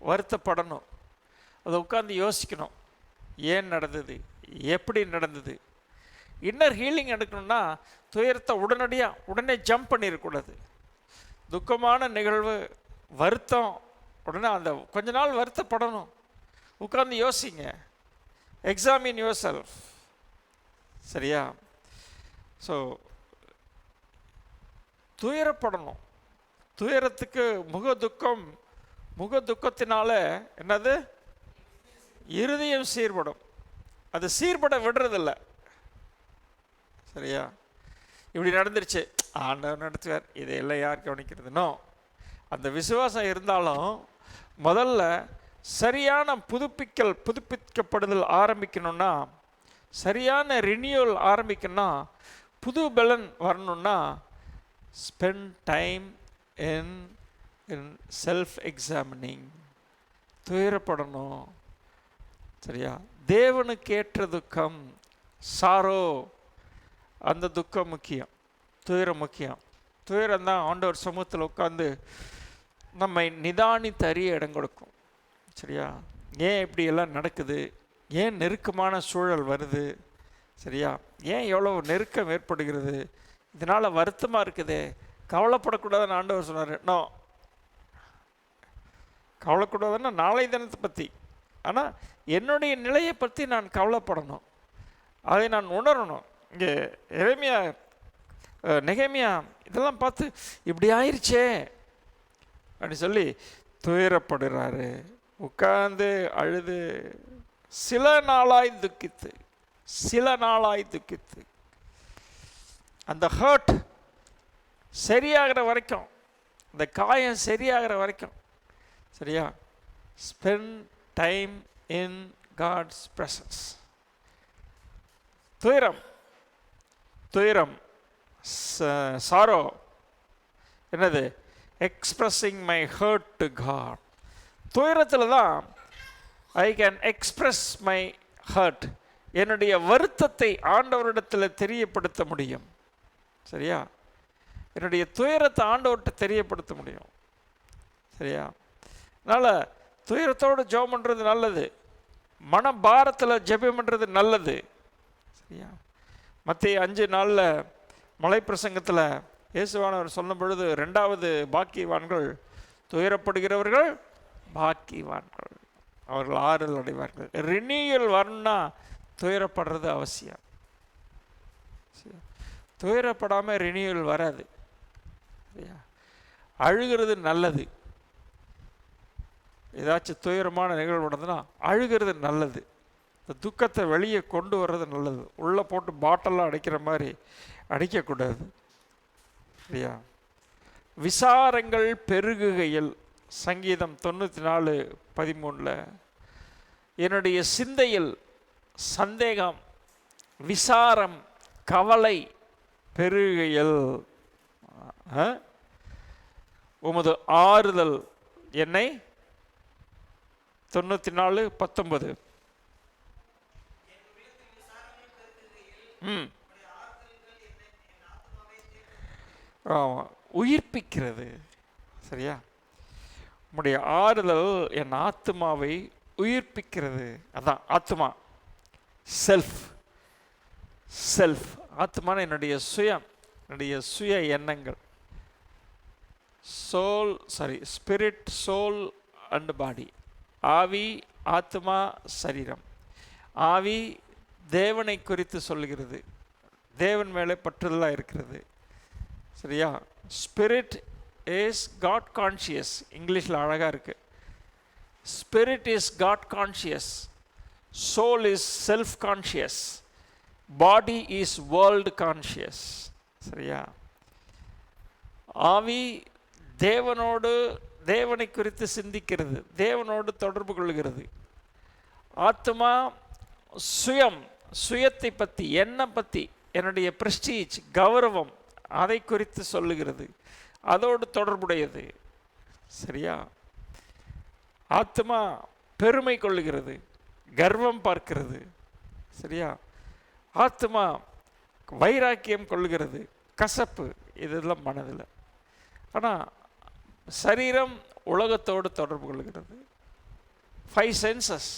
வருத்தப்படணும், அதை உட்காந்து யோசிக்கணும். ஏன் நடந்தது, எப்படி நடந்தது? இன்னர் ஹீலிங் எடுக்கணும்னா துயரத்தை உடனே ஜம்ப் பண்ணிடக்கூடாது. துக்கமான நிகழ்வு, வருத்தம், உடனே அந்த கொஞ்ச நாள் வருத்தப்படணும். உட்காந்து யோசிங்க, எக்ஸாமின் யுவர் செல்ஃப். சரியா? ஸோ துயரப்படணும். துயரத்துக்கு முக துக்கத்தினால என்னது? இருதயம் சீர்படும். அது சீர்பட விடுறதில்லை. சரியா? இப்படி நடந்துருச்சு, ஆண்டவர் நடத்துவார், இதையெல்லாம் யார் கவனிக்கிறதுனோ அந்த விசுவாசம் இருந்தாலும் முதல்ல சரியான புதுப்பிக்கப்படுதல் ஆரம்பிக்கணும்னா, சரியான ரினியூவல் ஆரம்பிக்கணும்னா, புது பலன் வரணும்னா spend time in self examining. துயரப்படணும். சரியா? தேவனுக்கு ஏற்ற துக்கம், சாரோ, அந்த துக்கம் முக்கியம், துயரம் முக்கியம். துயரம் தான் ஆண்டவர் சமூகத்தில் உட்காந்து நம்மை நிதானித்து அறிய இடம் கொடுக்கும். சரியா? ஏன் இப்படி எல்லாம் நடக்குது? ஏன் நெருக்கமான சூழல் வருது? சரியா? ஏன் எவ்வளோ நெருக்கம் ஏற்படுகிறது? இதனால் வருத்தமாக இருக்குதே, கவலைப்படக்கூடாதுன்னு ஆண்டவர் சொன்னார். நோ, கவலைக்கூடாதுன்னா நாளை தினத்தை பற்றி, ஆனால் என்னுடைய நிலையை பற்றி நான் கவலைப்படணும், அதை நான் உணரணும். இங்கே நெகேமியா இதெல்லாம் பார்த்து இப்படி ஆயிடுச்சே அப்படின்னு சொல்லி துயரப்படுறாரு. உட்கார்ந்து அழுது சில நாளாய் துக்கித்து அந்த ஹர்ட் சரியாகிற வரைக்கும், அந்த காயம் சரியாகிற வரைக்கும். சரியா? Spend time in God's presence. துயரம் சாரோ என்னது? Expressing my hurt to God. துயரத்தில் தான் I can express my hurt, என்னுடைய வருத்தத்தை ஆண்டவரிடத்தில் தெரியப்படுத்த முடியும். சரியா? என்னுடைய துயரத்தை ஆண்டவர்கிட்ட தெரியப்படுத்த முடியும். சரியா? அதனால் துயரத்தோடு ஜெபம் பண்ணுறது நல்லது, மன பாரத்தில் ஜெபம் பண்ணுறது நல்லது. சரியா? மத்தேயு 5:4 மலை பிரசங்கத்தில் இயேசுவானவர் சொல்லும் பொழுது, 2வது பாக்கியவான்கள் துயரப்படுகிறவர்கள் பாக்கியவான்கள், அவர்கள் ஆறுதல் அடைவார்கள். ரினியூவல் வரணும்னா துயரப்படுறது அவசியம். துயரப்படாமல் ரினியூவல் வராது. சரியா? அழுகிறது நல்லது. ஏதாச்சும் துயரமான நிகழ்வு நடந்ததுன்னா அழுகிறது நல்லது. இந்த துக்கத்தை வெளியே கொண்டு வர்றது நல்லது. உள்ளே போட்டு பாட்டெல்லாம் அடைக்கிற மாதிரி அடைக்கக்கூடாது. சரியா? விசாரங்கள் பெருகுகையில், சங்கீதம் 94:13, என்னுடைய சிந்தையில் சந்தேகம், விசாரம், கவலை பெருகுகையில் உமது ஆறுதல் என்னை 94:19 உயிர்ப்பிக்கிறது. சரியா? உம்முடைய ஆறுதல் என் ஆத்மாவை உயிர்ப்பிக்கிறது. அதான் ஆத்மா, செல்ஃப். ஆத்மான என்னுடைய சுயம், என்னுடைய சுய எண்ணங்கள். Spirit, soul and body. ஆவி, ஆத்மா, சரீரம். ஆவி தேவனை குறித்து சொல்லுகிறது, தேவன் மேலே பற்றுதலாக இருக்கிறது. சரியா? Spirit is God conscious. இங்கிலீஷில் அழகாக இருக்கு. Spirit is God conscious, soul is self conscious, body is world conscious. சரியா? ஆவி தேவனை குறித்து சிந்திக்கிறது, தேவனோடு தொடர்பு கொள்கிறது. ஆத்மா சுயத்தை பற்றி, என்னை பற்றி, என்னுடைய பிரஸ்டீஜ், கௌரவம், அதை குறித்து சொல்லுகிறது, அதோடு தொடர்புடையது. சரியா? ஆத்மா பெருமை கொள்ளுகிறது, கர்வம் பார்க்கிறது. சரியா? ஆத்மா வைராக்கியம் கொள்ளுகிறது, கசப்பு, இதெல்லாம் மனதில். ஆனால் சரீரம் உலகத்தோடு தொடர்பு கொள்கிறது. 5 சென்சஸ்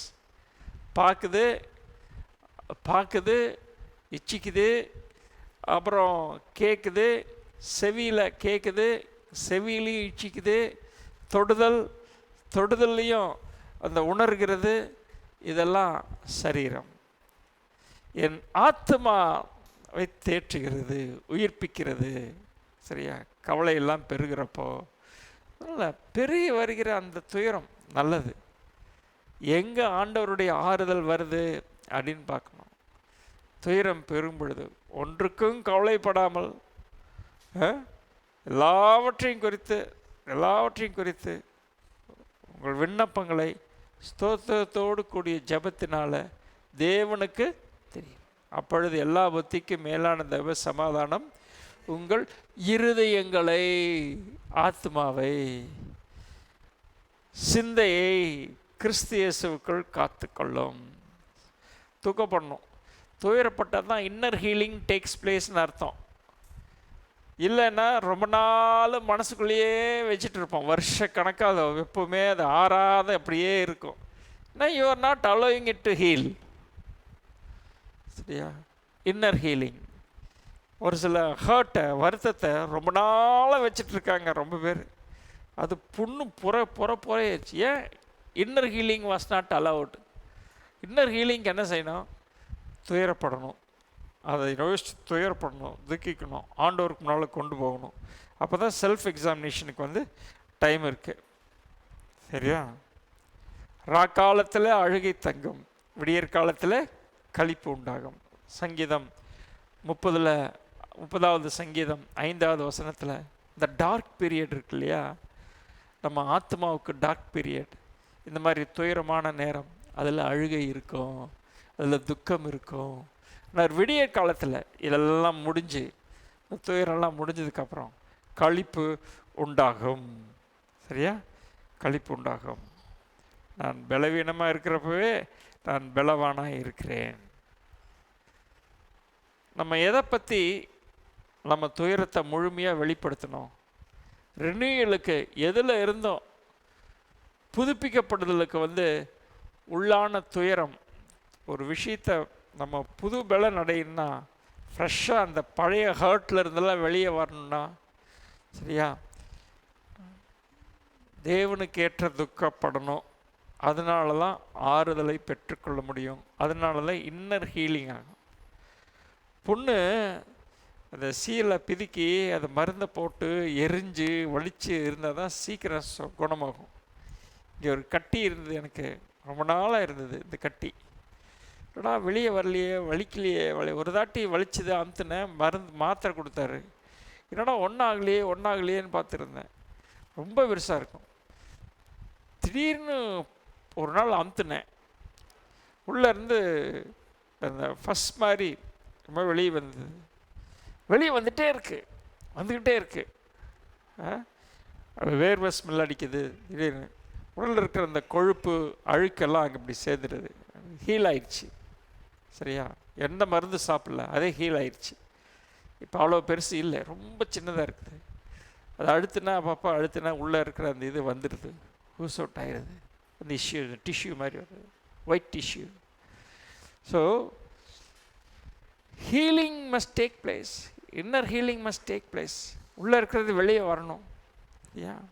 பார்க்குது, இச்சிக்குது, அப்புறம் கேட்குது, செவியில் கேட்குது, செவியிலையும் இச்சிக்குது, தொடுதல்லையும் அந்த உணர்கிறது. இதெல்லாம் சரீரம். என் ஆத்மாவை தேற்றுகிறது, உயிர்ப்பிக்கிறது. சரியா? கவலையெல்லாம் பெருகிறப்போ பெருகி வருகிற அந்த துயரம் நல்லது. எங்கே ஆண்டவருடைய ஆறுதல் வருது அப்படின்னு பார்க்கணும். துயரம் பெரும் பொழுது ஒன்றுக்கும் கவலைப்படாமல் எல்லாவற்றையும் குறித்து உங்கள் விண்ணப்பங்களை ஸ்தோத்திரத்தோடு கூடிய ஜெபத்தினால தேவனுக்கு தெரியும். அப்பொழுது எல்லா புத்திக்கும் மேலான தேவ சமாதானம் உங்கள் இருதயங்களை, ஆத்மாவை, சிந்தையை கிறிஸ்து இயேசுவுக்குள் காத்துக்கொள்ளும். தூக்கப்படணும். துயரப்பட்டால் தான் இன்னர் ஹீலிங் டேக்ஸ் பிளேஸ்னு அர்த்தம். இல்லைன்னா ரொம்ப நாள் மனசுக்குள்ளேயே வச்சுட்டு இருப்போம், வருஷ கணக்காக எப்பவுமே அது ஆறாத அப்படியே இருக்கும். You are not allowing it to heal. சரியா? Inner healing. ஒரு சில ஹர்ட்டை, வருத்தத்தை ரொம்ப நாளாக வச்சிட்ருக்காங்க ரொம்ப பேர். அது புண்ணு புறையாச்சு. ஏன்? Inner healing was not allowed. இன்னர் ஹீலிங்க்கு என்ன செய்யணும்? துயரப்படணும், அதை யோசிச்சு துயரப்படணும், துக்கிக்கணும், ஆண்டவருக்கு முன்னால் கொண்டு போகணும். அப்போ தான் செல்ஃப் எக்ஸாமினேஷனுக்கு டைம் இருக்குது. சரியா? காலத்தில் அழுகை தங்கும், விடியற் காலத்தில் களிப்பு உண்டாகும். சங்கீதம் 30வது சங்கீதம் 5வது வசனத்தில் இந்த டார்க் பீரியட் இருக்கு இல்லையா, நம்ம ஆத்மாவுக்கு டார்க் பீரியட். இந்த மாதிரி துயரமான நேரம், அதில் அழுகை இருக்கும், அதில் துக்கம் இருக்கும். நான் விடிய காலத்தில் இதெல்லாம் முடிஞ்சு, துயரெல்லாம் முடிஞ்சதுக்கப்புறம் களிப்பு உண்டாகும். சரியா? களிப்பு உண்டாகும். நான் பலவீனமாக இருக்கிறப்பவே நான் பலவானாக இருக்கிறேன். நம்ம எதை பற்றி நம்ம துயரத்தை முழுமையாக வெளிப்படுத்தணும்? ரினியூவலுக்கு எதில் இருந்தோம் புதுப்பிக்கப்படுதலுக்கு உள்ளான துயரம். ஒரு விஷயத்தை நம்ம புது பலன் அடையணும்னா, ஃப்ரெஷ்ஷாக அந்த பழைய ஹர்ட்டில் இருந்தெல்லாம் வெளியே வரணும்னா, சரியா, தேவனுக்கு ஏற்ற துக்கப்படணும். அதனால தான் ஆறுதலை பெற்றுக்கொள்ள முடியும். அதனால தான் இன்னர் ஹீலிங் ஆகும். புண்ணு அந்த சீலை பிதுக்கி அதை மருந்தை போட்டு எரிஞ்சு வலிச்சு இருந்தால் தான் சீக்கிரம் குணமாகும். இங்கே ஒரு கட்டி இருந்தது, எனக்கு ரொம்ப நாளாக இருந்தது இந்த கட்டி. ஏன்னா வெளியே வரலையே, வலிக்கலையே, ஒரு தாட்டி வலிச்சுது, அமுத்துனேன், மருந்து மாத்திரை கொடுத்தாரு. என்னடா ஒன்றாகலையேன்னு பார்த்துருந்தேன். ரொம்ப பெருசாக இருக்கும். திடீர்னு ஒரு நாள் அமுத்துனேன், உள்ளேருந்து அந்த ஃபஸ்ட் மாதிரி ரொம்ப வெளியே வந்தது. வெளியே வந்துக்கிட்டே இருக்கு. அது வேர்வை ஸ்மெல் அடிக்குது. திடீர்னு உடலில் இருக்கிற அந்த கொழுப்பு அழுக்கெல்லாம் அங்கே இப்படி சேர்ந்துடுது. ஹீல் ஆயிடுச்சு. சரியா? எந்த மருந்து சாப்பிடல, அதே ஹீல் ஆயிடுச்சு. இப்போ அவ்வளோ பெருசு இல்லை, ரொம்ப சின்னதாக இருக்குது. அது அப்பப்போ அழுத்தினா உள்ளே இருக்கிற அந்த இது வந்துடுது, ஹூஸ் அவுட் ஆகிடுது. அந்த டிஷ்யூ மாதிரி வருது, white tissue. So healing must take place. Inner healing must take place. உள்ளே இருக்கிறது வெளியே வரணும். ஏன்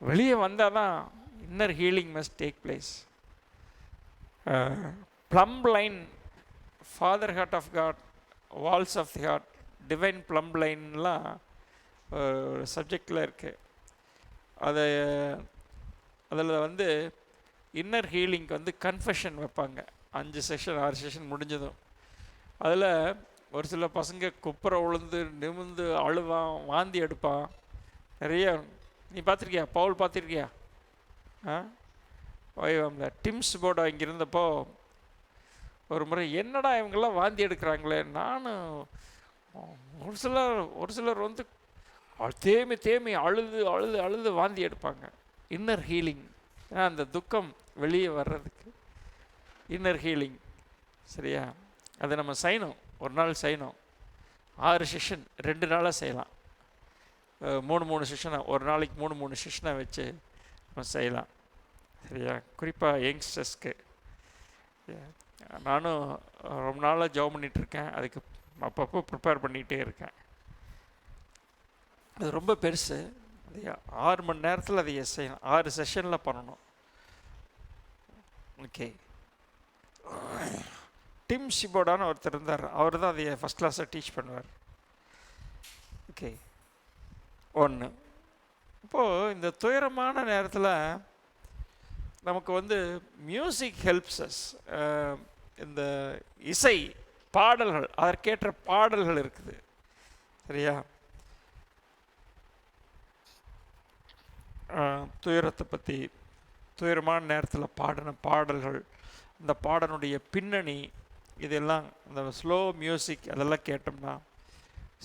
வெளியே வந்தால் தான் inner healing must take place. Plumb line, father heart of God, walls of the heart, divine plumb லைன்லாம் சப்ஜெக்டில் இருக்குது. அதில் இன்னர் ஹீலிங்க்கு கன்ஃபெஷன் வைப்பாங்க. 5 செஷன் 6 செஷன் முடிஞ்சதும் அதில் ஒரு சில பசங்க குப்புரை விழுந்து நிமிந்து அழுவான், வாந்தி எடுப்பான். நிறைய நீ பார்த்துருக்கியா? பவுல் பார்த்துருக்கியா? ஓய்வாம்ல டிம்ஸ் போர்டா இங்கே இருந்தப்போ ஒரு முறை, என்னடா இவங்கெல்லாம் வாந்தி எடுக்கிறாங்களே. நானும் ஒரு சிலர் தேமி அழுது வாந்தி எடுப்பாங்க. இன்னர் ஹீலிங், அந்த துக்கம் வெளியே வர்றதுக்கு இன்னர் ஹீலிங். சரியா? அதை நம்ம செய்யணும். ஒரு நாள் செய்யணும். 6 செஷன் 2 நாளாக செய்யலாம். 3 செஷனாக ஒரு நாளைக்கு 3 செஷனாக வச்சு நம்ம செய்யலாம். சரியா? குறிப்பாக யங்ஸ்டர்ஸ்க்கு. நானும் ரொம்ப நாளாக ஜெபம் பண்ணிகிட்ருக்கேன். அதுக்கு அப்பப்போ ப்ரிப்பேர் பண்ணிகிட்டே இருக்கேன். அது ரொம்ப பெருசு. 6 மணி நேரத்தில் அதை செய்யணும். 6 செஷனில் பண்ணணும். ஓகே. டிம் ஷிபோடான்னு ஒருத்தர் இருந்தார். அவர் தான் அதை ஃபஸ்ட் கிளாஸை டீச் பண்ணுவார். ஓகே. 1 இப்போது இந்த துயரமான நேரத்தில் நமக்கு மியூசிக் ஹெல்ப்ஸ் அஸ். இந்த இசை பாடல்கள், அதற்கேற்ற பாடல்கள் இருக்குது. சரியா? துயரத்தை பற்றி, துயரமான நேரத்தில் பாடின பாடல்கள், அந்த பாடனுடைய பின்னணி, இதெல்லாம் இந்த ஸ்லோ மியூசிக் அதெல்லாம் கேட்டோம்னா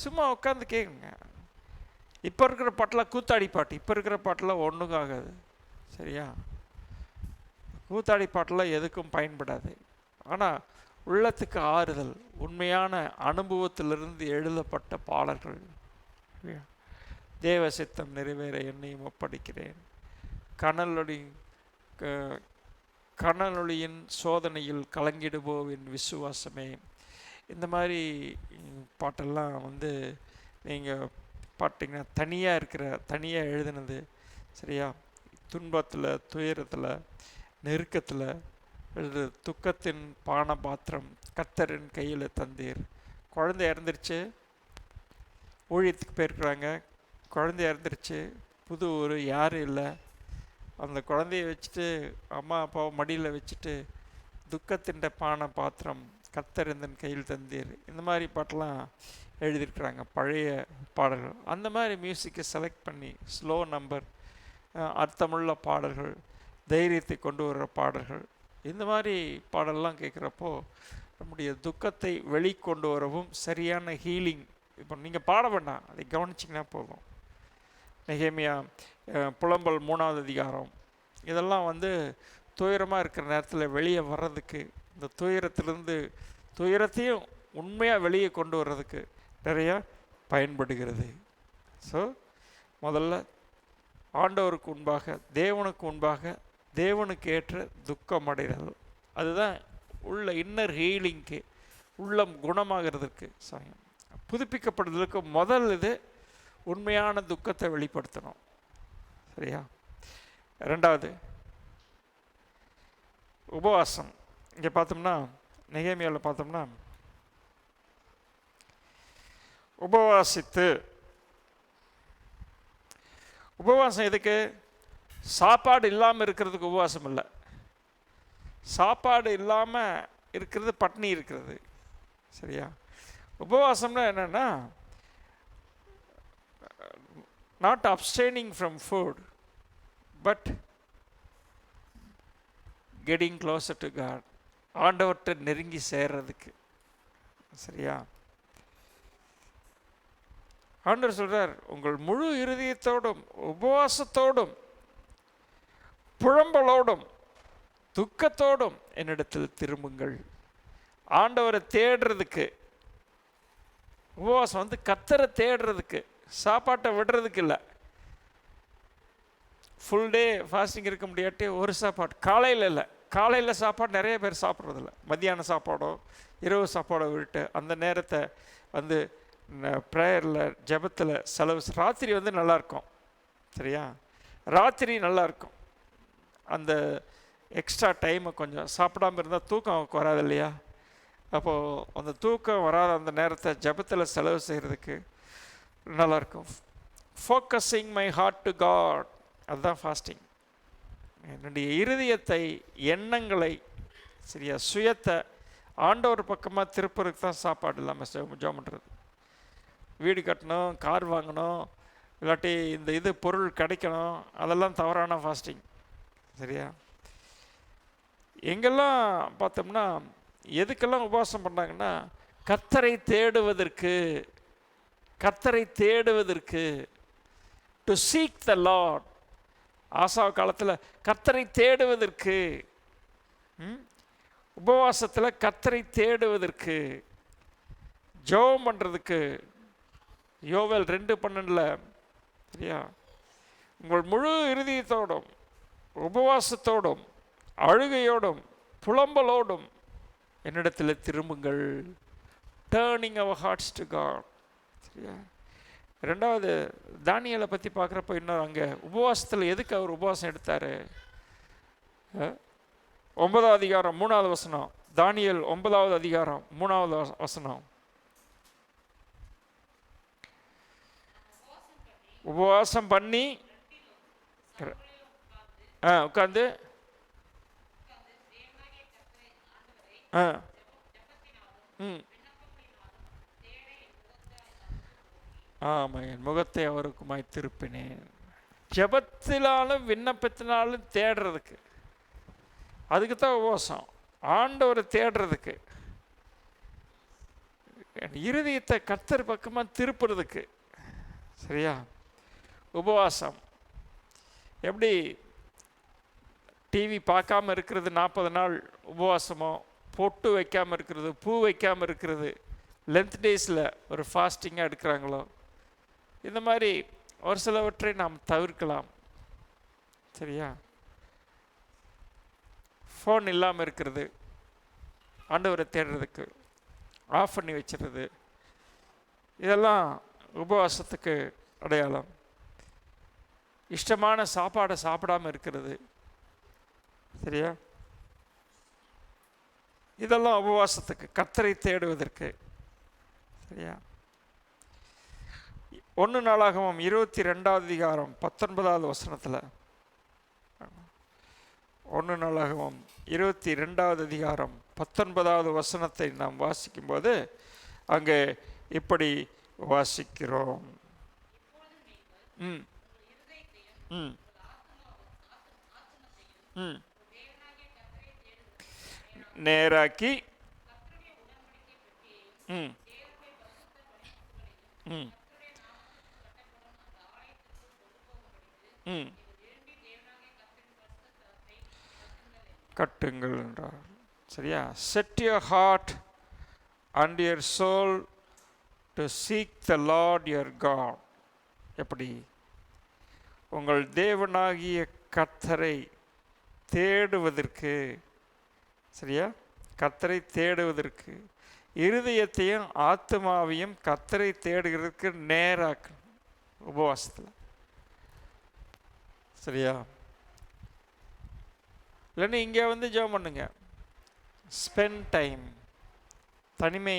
சும்மா உட்காந்து கேட்குங்க. இப்போ இருக்கிற பாட்டெலாம் கூத்தாடி பாட்டு, இப்போ இருக்கிற பாட்டெலாம் ஒன்றுக்கும் ஆகாது. சரியா? கூத்தாடி பாட்டெல்லாம் எதுக்கும் பயன்படாது. ஆனால் உள்ளத்துக்கு ஆறுதல், உண்மையான அனுபவத்திலிருந்து எழுதப்பட்ட பாடல்கள். தேவ சித்தம் நிறைவேற என்னையும் ஒப்படைக்கிறேன், கனலொளியின் சோதனையில் கலங்கிடுவோவின் விசுவாசமே. இந்த மாதிரி பாட்டெல்லாம் நீங்கள் பாட்டிங்கன்னா தனியாக எழுதினது. சரியா? துன்பத்தில், துயரத்தில், நெருக்கத்தில் எழுது. துக்கத்தின் பான பாத்திரம் கர்த்தரின் கையில் தந்தீர். குழந்தை இறந்துருச்சு, ஊழியத்துக்கு போயிருக்கிறாங்க, குழந்தை இறந்துருச்சு, புது ஊர், யாரும் இல்லை. அந்த குழந்தைய வச்சுட்டு அம்மா அப்பாவை மடியில் வச்சுட்டு, துக்கத்தின் பான பாத்திரம் கர்த்தரின் கையில் தந்தீர். இந்த மாதிரி பாட்டெல்லாம் எழுதியிருக்கிறாங்க, பழைய பாடல்கள். அந்த மாதிரி மியூசிக்கை செலக்ட் பண்ணி ஸ்லோ நம்பர், அர்த்தமுள்ள பாடல்கள், தைரியத்தை கொண்டு வர்ற பாடல்கள், இந்த மாதிரி பாடல்லாம் கேட்குறப்போ நம்முடைய துக்கத்தை வெளிக்கொண்டு வரவும் சரியான ஹீலிங். இப்போ நீங்கள் பாட வேண்டாம், அதை கவனிச்சிங்கன்னா போதும். நெகேமியா புலம்பல் 3வது அதிகாரம், இதெல்லாம் துயரமாக இருக்கிற நேரத்தில் வெளியே வர்றதுக்கு, இந்த துயரத்திலிருந்து துயரத்தையும் உண்மையாக வெளியே கொண்டு வர்றதுக்கு நிறையா பயன்படுகிறது. ஸோ முதல்ல ஆண்டவருக்கு முன்பாக, தேவனுக்கு முன்பாக, தேவனுக்கு ஏற்ற துக்கம் அடைதல், அதுதான் உள்ள இன்னர் ஹீலிங்க்கு, உள்ளம் குணமாகிறதுக்கு சாயம். புதுப்பிக்கப்படுறதுக்கு முதல் இது உண்மையான துக்கத்தை வெளிப்படுத்தணும். சரியா? 2வது உபவாசம். இங்கே பார்த்தோம்னா, நெகேமியாவில் பார்த்தோம்னா உபவாசித்து. உபவாசம் எதுக்கு? சாப்பாடு இல்லாமல் இருக்கிறதுக்கு உபவாசம் இல்லை. சாப்பாடு இல்லாமல் இருக்கிறது பட்னி இருக்கிறது. சரியா? உபவாசம்னா என்னென்னா, not abstaining from food but getting closer to God, ஆண்டவர்கிட்ட நெருங்கி சேர்றதுக்கு. சரியா? ஆண்டவர் சொல்கிறார், உங்கள் முழு இருதயத்தோடும் உபவாசத்தோடும் புழம்பலோடும் துக்கத்தோடும் என்னிடத்தில் திரும்புங்கள். ஆண்டவரை தேடுறதுக்கு உபவாசம் வந்து கர்த்தரை தேடுறதுக்கு, சாப்பாட்டை விடுறதுக்கு இல்லை. ஃபுல் டே ஃபாஸ்டிங் இருக்க முடியாட்டி ஒரு சாப்பாடு காலையில் இல்லை. காலையில் சாப்பாடு நிறைய பேர் சாப்பிட்றதில்ல. மத்தியான சாப்பாடோ இரவு சாப்பாடோ விட்டு அந்த நேரத்தை வந்து ப்ரேயரில் ஜெபத்தில் செலவு. ராத்திரி வந்து நல்லாயிருக்கும். சரியா? ராத்திரி நல்லாயிருக்கும். அந்த எக்ஸ்ட்ரா டைமை கொஞ்சம் சாப்பிடாமல் இருந்தால் தூக்கம் வராது இல்லையா? அப்போது அந்த தூக்கம் வராத அந்த நேரத்தை ஜெபத்தில் செலவு செய்கிறதுக்கு நல்லாயிருக்கும். Focusing my heart to God, அதுதான் ஃபாஸ்டிங். என்னுடைய இருதயத்தை, எண்ணங்களை, சரியா, சுயத்தை ஆண்டவர் பக்கமாக திருப்பறதுக்கு தான் சாப்பாடு இல்லாமல் ஜெபம் பண்ணுறது. வீடு கட்டணும், கார் வாங்கணும், இல்லாட்டி இந்த இது பொருள் கிடைக்கணும், அதெல்லாம் தவறான ஃபாஸ்டிங். சரியா? எங்கெல்லாம் பார்த்தோம்னா எதுக்கெல்லாம் உபவாசம் பண்ணாங்கன்னா, கர்த்தரை தேடுவதற்கு. கர்த்தரை தேடுவதற்கு, டு சீக் த லார்ட். ஆசா காலத்தில் கர்த்தரை தேடுவதற்கு, உபவாசத்தில் கர்த்தரை தேடுவதற்கு, ஜெபம் பண்ணுறதுக்கு. யோவேல் 2:12, சரியா, உங்கள் முழு இருதயத்தோடும் உபவாசத்தோடும் அழுகையோடும் புலம்பலோடும் என்னிடத்தில் திரும்புங்கள். Turning our hearts to God. சரியா? ரெண்டாவது தானியேலை பற்றி பார்க்குறப்ப இன்னும் அங்கே உபவாசத்தில் எதுக்கு அவர் உபவாசம் எடுத்தார்? 9ஆம் அதிகாரம் 3வது வசனம். தானியேல் 9வது அதிகாரம் 3வது வசனம். உபவாசம் பண்ணி உட்காந்து ஆமாம், என் முகத்தை அவருக்குமாய் திருப்பினேன். ஜெபத்தினாலும் விண்ணப்பத்தினாலும் தேடுறதுக்கு, அதுக்கு தான் உபவாசம். ஆண்டவரை தேடுறதுக்கு, என் இருதயத்தை கர்த்தர் பக்கமாக திருப்புறதுக்கு. சரியா? உபவாசம் எப்படி டிவி பார்க்காம இருக்கிறது 40 நாள் உபவாசமோ, பொட்டு வைக்காமல் இருக்கிறது, பூ வைக்காமல் இருக்கிறது, லென்த் டேஸில் ஒரு ஃபாஸ்டிங்காக எடுக்கிறாங்களோ, இந்த மாதிரி ஒரு சிலவற்றை நாம் தவிர்க்கலாம். சரியா? ஃபோன் இல்லாமல் இருக்கிறது, ஆண்டவரை தேடுறதுக்கு ஆஃப் பண்ணி வச்சிடுறது, இதெல்லாம் உபவாசத்துக்கு அடையாளம். இஷ்டமான சாப்பாடை சாப்பிடாமல் இருக்கிறது. சரியா? இதெல்லாம் உபவாசத்துக்கு, கர்த்தரை தேடுவதற்கு. சரியா? 1 நாளாகமம் 22வது அதிகாரம் 19வது வசனத்தில், 1 நாளாகமம் 22வது அதிகாரம் 19வது வசனத்தை நாம் வாசிக்கும்போது அங்கே இப்படி வாசிக்கிறோம். நேராக்கி கட்டுங்கள் என்றார். சரியா? Set your heart and your soul to seek the Lord your God. எப்படி? உங்கள் தேவனாகிய கர்த்தரை தேடுவதற்கு. சரியா? கர்த்தரை தேடுவதற்கு இருதயத்தையும் ஆத்மாவையும் கர்த்தரை தேடுகிறதுக்கு நேராக்கணும் உபவாசத்தில். சரியா? இல்லைன்னா இங்கே வந்து ஜெபம் பண்ணுங்க. ஸ்பெண்ட் டைம், தனிமை,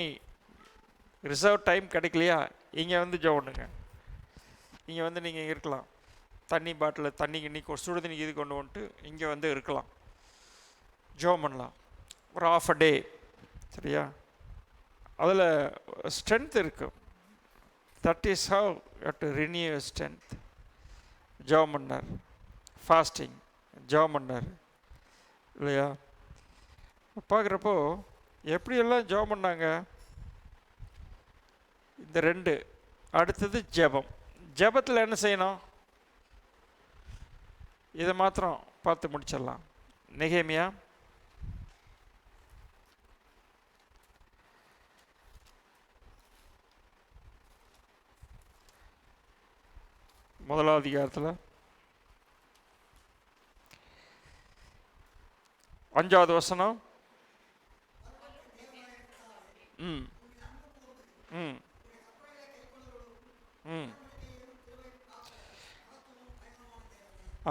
ரிசர்வ் டைம் கிடைக்கலையா, இங்கே வந்து ஜெபம் பண்ணுங்க. இங்கே வந்து நீங்கள் இருக்கலாம். தண்ணி பாட்டில் தண்ணி இன்னைக்கு சுடு தண்ணி இது கொண்டு வந்துட்டு இங்கே வந்து இருக்கலாம், ஜெபம் பண்ணலாம் ஒரு half a day. சரியா? அதில் ஸ்ட்ரென்த் இருக்கும். That is how you to renew your strength. ஜெபம் பண்ணார், ஃபாஸ்டிங் ஜெபம் பண்ணார் இல்லையா? பார்க்குறப்போ எப்படியெல்லாம் ஜெபம் பண்ணாங்க. இந்த 2. அடுத்தது ஜெபம். ஜெபத்தில் என்ன செய்யணும், இதை மாத்திரம் பார்த்து முடிச்சிடலாம். நெகேமியா 1 அதிகாரத்தில் 5வது வசனம். ம் ம் ம்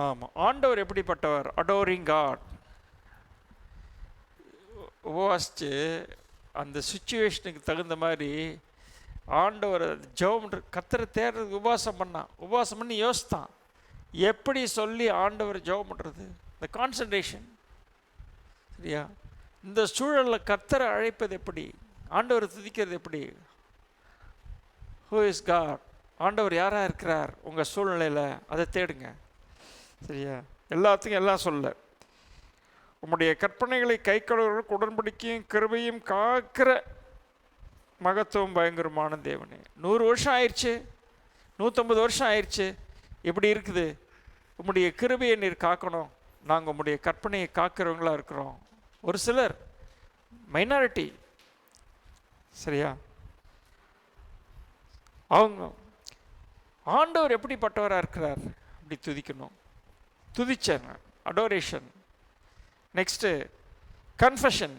ஆமாம். ஆண்டவர் எப்படிப்பட்டவர்? அடோரிங் காட். உபவாசிச்சு அந்த சுச்சுவேஷனுக்கு தகுந்த மாதிரி ஆண்டவர் ஜெபம் கத்தரை தேடுறதுக்கு உபவாசம் பண்ணான். உபவாசம் பண்ணி யோசித்தான் எப்படி சொல்லி ஆண்டவர் ஜெபம் பண்ணுறது, இந்த கான்சன்ட்ரேஷன். சரியா? இந்த சூழலில் கத்தரை அழைப்பது எப்படி, ஆண்டவரை துதிக்கிறது எப்படி? Who is God? ஆண்டவர் யாராக இருக்கிறார் உங்கள் சூழ்நிலையில், அதை தேடுங்க. சரியா? எல்லாத்துக்கும் எல்லாம் சொல்ல. உம்முடைய கற்பனைகளை கை கொள்வதற்கு உடன்படிக்கையும் கிருபையும் காக்கிற மகத்துவம் பயங்கரமான தேவனே. 100 வருஷம் ஆயிடுச்சு, 150 வருஷம் ஆயிடுச்சு, எப்படி இருக்குது? உம்முடைய கிருபையை நீர் காக்கணும். நாங்கள் உம்முடைய கற்பனையை காக்கிறவங்களா இருக்கிறோம். ஒரு சிலர் மைனாரிட்டி. சரியா? அவங்க ஆண்டவர் எப்படிப்பட்டவராக இருக்கிறார் அப்படி துதிக்கணும். துதிச்சாங்க, அடோரேஷன். Next confession.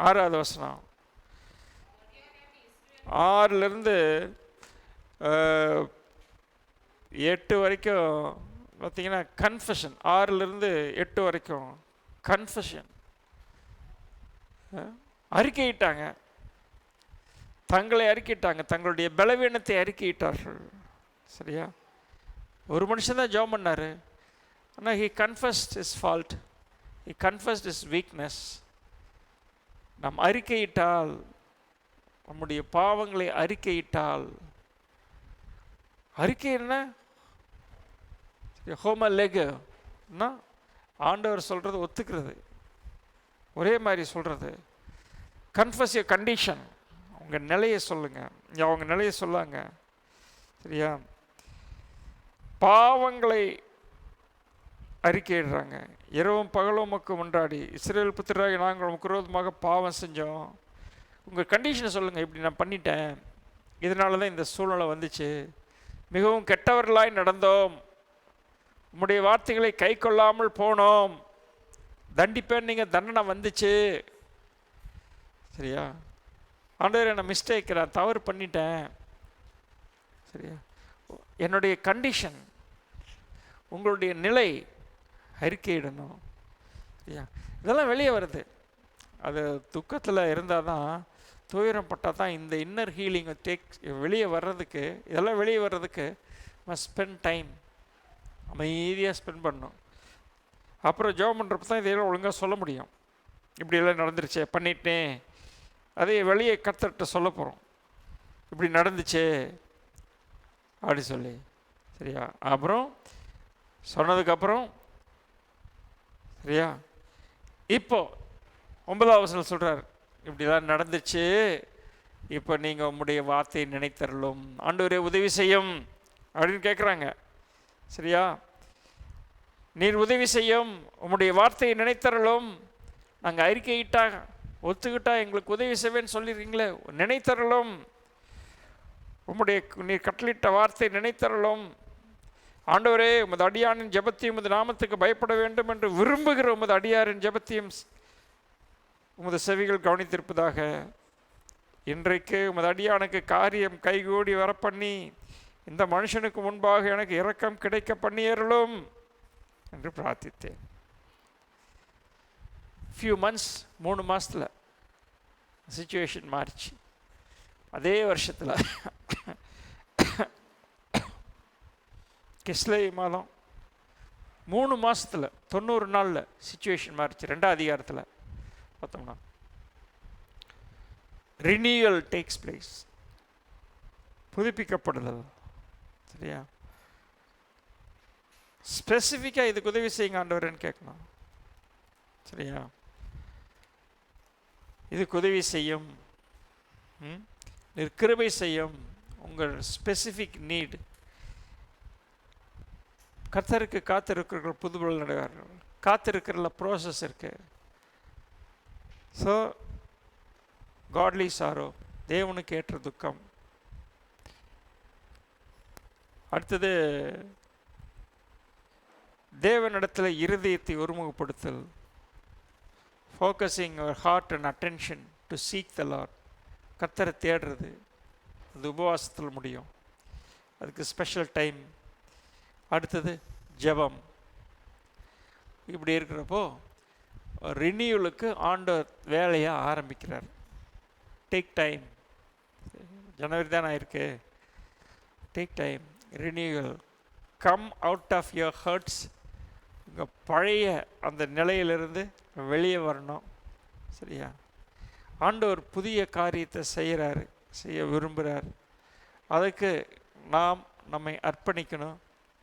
6வது வசனம். 6லேருந்து 8 வரைக்கும் பார்த்தீங்கன்னா கன்ஃபெஷன். 6லேருந்து 8 வரைக்கும் கன்ஃபெஷன். அறிக்கையிட்டாங்க, தங்களை அறிக்கையிட்டாங்க, தங்களுடைய பலவீனத்தை அறிக்கையிட்டார்கள். சரியா? ஒரு மனுஷன் தான் ஜெபம் பண்ணார். ஆனால் he confessed his fault, he confessed his weakness. நாம் அறிக்கையிட்டால், நம்முடைய பாவங்களை அறிக்கையிட்டால், அறிக்கை என்ன? ஹோமலேகன்னா ஆண்டவர் சொல்கிறது ஒத்துக்கிறது, ஒரே மாதிரி சொல்கிறது. கன்ஃபஸ் யுவர் கண்டிஷன், உங்கள் நிலையை சொல்லுங்கள். அவங்க நிலையை சொல்லாங்க. சரியா? பாவங்களை அறிக்கையிடுறாங்க. இரவும் பகலும் உமக்கு முன்னாடி இஸ்ரவேல் புத்திரராகி நாங்கள் உமக்கு விரோதமாக பாவம் செஞ்சோம். உங்கள் கண்டிஷனை சொல்லுங்கள். இப்படி நான் பண்ணிட்டேன், இதனால தான் இந்த சூழ்நிலை வந்துச்சு, மிகவும் கெட்டவர்களாய் நடந்தோம், உம்முடைய வார்த்தைகளை கை கொள்ளாமல் போனோம், தண்டிப்பேன் நீங்கள் தண்டனை வந்துச்சு. சரியா? ஆண்டவர் என்ன மிஸ்டேக், நான் தவறு பண்ணிட்டேன். சரியா? என்னுடைய கண்டிஷன், உங்களுடைய நிலை அறிக்கையிடணும். சரியா? இதெல்லாம் வெளியே வருது. அது துக்கத்தில் இருந்தால் தான், துயரம் பட்டால் தான் இந்த இன்னர் ஹீலிங்கை வெளியே வர்றதுக்கு, இதெல்லாம் வெளியே வர்றதுக்கு மஸ்ட் ஸ்பெண்ட் டைம், அமைதியாக ஸ்பெண்ட் பண்ணணும். அப்புறம் ஜெபம் பண்ணுறப்ப தான் இதெல்லாம் ஒழுங்காக சொல்ல முடியும். இப்படியெல்லாம் நடந்துருச்சே, பண்ணிட்டேன், அதே வெளியே கர்த்தர்கிட்ட சொல்ல போகிறோம், இப்படி நடந்துச்சு அப்படி சொல்லி. சரியா? அப்புறம் சொன்னதுக்கப்புறம், சரியா, இப்போ 9வது வசனம் சொல்கிறார், இப்படிலாம் நடந்துச்சு, இப்போ நீங்கள் உம்முடைய வார்த்தையை நினைத்தரலும், ஆண்டவரே உதவி செய்யும் அப்படின்னு கேட்குறாங்க. சரியா? நீர் உதவி செய்யும், உம்முடைய வார்த்தையை நினைத்தரலும். நாங்கள் அறிக்கையிட்டா ஒத்துக்கிட்டா எங்களுக்கு உதவி செய்வேன்னு சொல்லிடுறீங்களே, நினைத்தரலும். உம்முடைய நீர் கட்டளிட்ட வார்த்தை நினைத்தரலும். ஆண்டவரே, உமது அடியாரின் ஜெபத்தையும் உமது நாமத்துக்கு பயப்பட வேண்டும் என்று விரும்புகிற உமது அடியாரின் ஜெபத்தையும் உமது செவிகள் கவனித்திருப்பதாக. இன்றைக்கு உமது அடியானுக்கு காரியம் கைகூடி வரப்பண்ணி, இந்த மனுஷனுக்கு முன்பாக எனக்கு இரக்கம் கிடைக்க பண்ணியறலும் என்று பிரார்த்தித்தேன். ஃபியூ மந்த்ஸ், 3 மாதத்தில் சுச்சுவேஷன் மாறிச்சு. அதே வருஷத்தில் கிஸ்லேவி மாதம் 3 மாதத்தில் 90 நாளில் சிச்சுவேஷன் மாறிச்சு. 2ஆம் அதிகாரத்தில் பார்த்தோம்னா ரினியூவல் டேக்ஸ் பிளேஸ், புதுப்பிக்கப்படுதல். சரியா? ஸ்பெசிஃபிக்காக இதுக்கு உதவி செய்யுங்க ஆண்டவரேன்னு கேட்கணும். சரியா? இதுக்கு உதவி செய்யும், கிருபை செய்யும். உங்கள் ஸ்பெசிஃபிக் நீட். கர்த்தருக்கு காத்திருக்கிற புதுபல் நடைவார்கள். காத்திருக்கிறதுல ப்ராசஸ் இருக்கு. ஸோ காட்லி சாரோ, தேவனுக்கு ஏற்ற துக்கம். அடுத்தது தேவனிடத்தில் இருதயத்தை ஒருமுகப்படுத்தல், focusing our heart and attention to seek the Lord. கர்த்தரை தேடுறது அது உபவாசத்தில் முடியும். அதுக்கு ஸ்பெஷல் டைம். அடுத்தது ஜெபம். இப்படி இருக்கிறப்போ ரினியூவலுக்கு ஆண்டவர் வேலையை ஆரம்பிக்கிறார். Take time. ஜனவரி தான் ஆயிருக்கு. Take time. Renewal. Come out of your hurts. உங்கள் பழைய அந்த நிலையிலிருந்து வெளியே வரணும். சரியா? ஆண்டவர் புதிய காரியத்தை செய்ய விரும்புகிறார். அதுக்கு நாம் நம்மை அர்ப்பணிக்கணும்,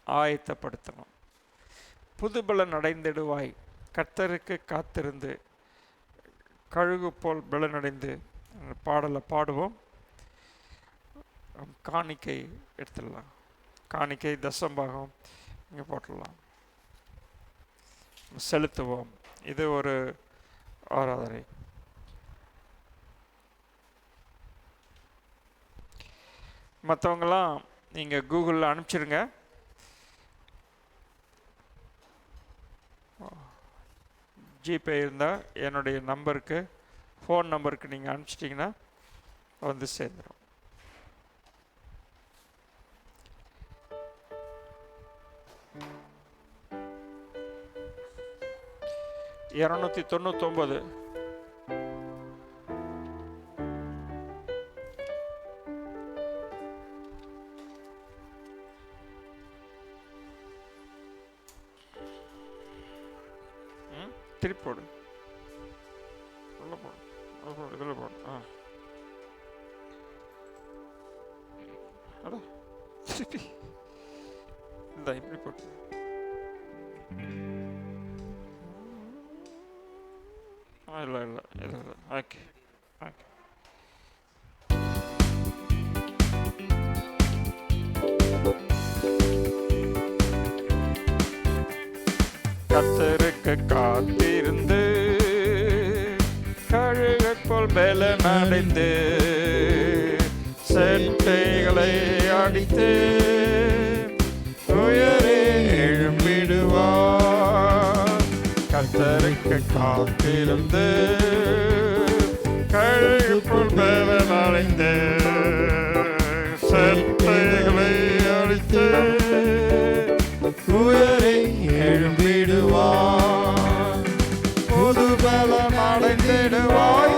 ஆயத்தப்படுத்தணும். புதுபலன் அடைந்திடுவாய், கர்த்தருக்கு காத்திருந்து கழுகு போல் பலனடைந்து பாடலை பாடுவோம். காணிக்கை எடுத்துடலாம். காணிக்கை தசம்பாகம் இங்கே போட்டுடலாம், செலுத்துவோம். இது ஒரு ஆராதனை. மற்றவங்களாம் நீங்கள் கூகுளில் அனுப்பிச்சிடுங்க. ஜிபே இருந்தால் என்னுடைய நம்பருக்கு, ஃபோன் நம்பருக்கு நீங்கள் அனுப்பிச்சிட்டிங்கன்னா வந்து சேர்ந்துடும். $299. திருப்பி போடு, உள்ள போடு, இதில் போடு. அட திருப்பி இந்த இப்படி போட்டு. இல்லை இல்லை இல்லை இல்லை. Okay okay. கர்த்தருக்கு காத்திருந்து கழுகைப் போல் பலனடைந்து செட்டைகளை அடித்து உயரே எழும்பிடுவார். கர்த்தருக்கு காத்திருந்து கழுகைப் போல் பலனடைந்து செட்டைகளை அடித்து உயரே எழும்பிடுவார். புது பலன் அடைந்திடுவாய்,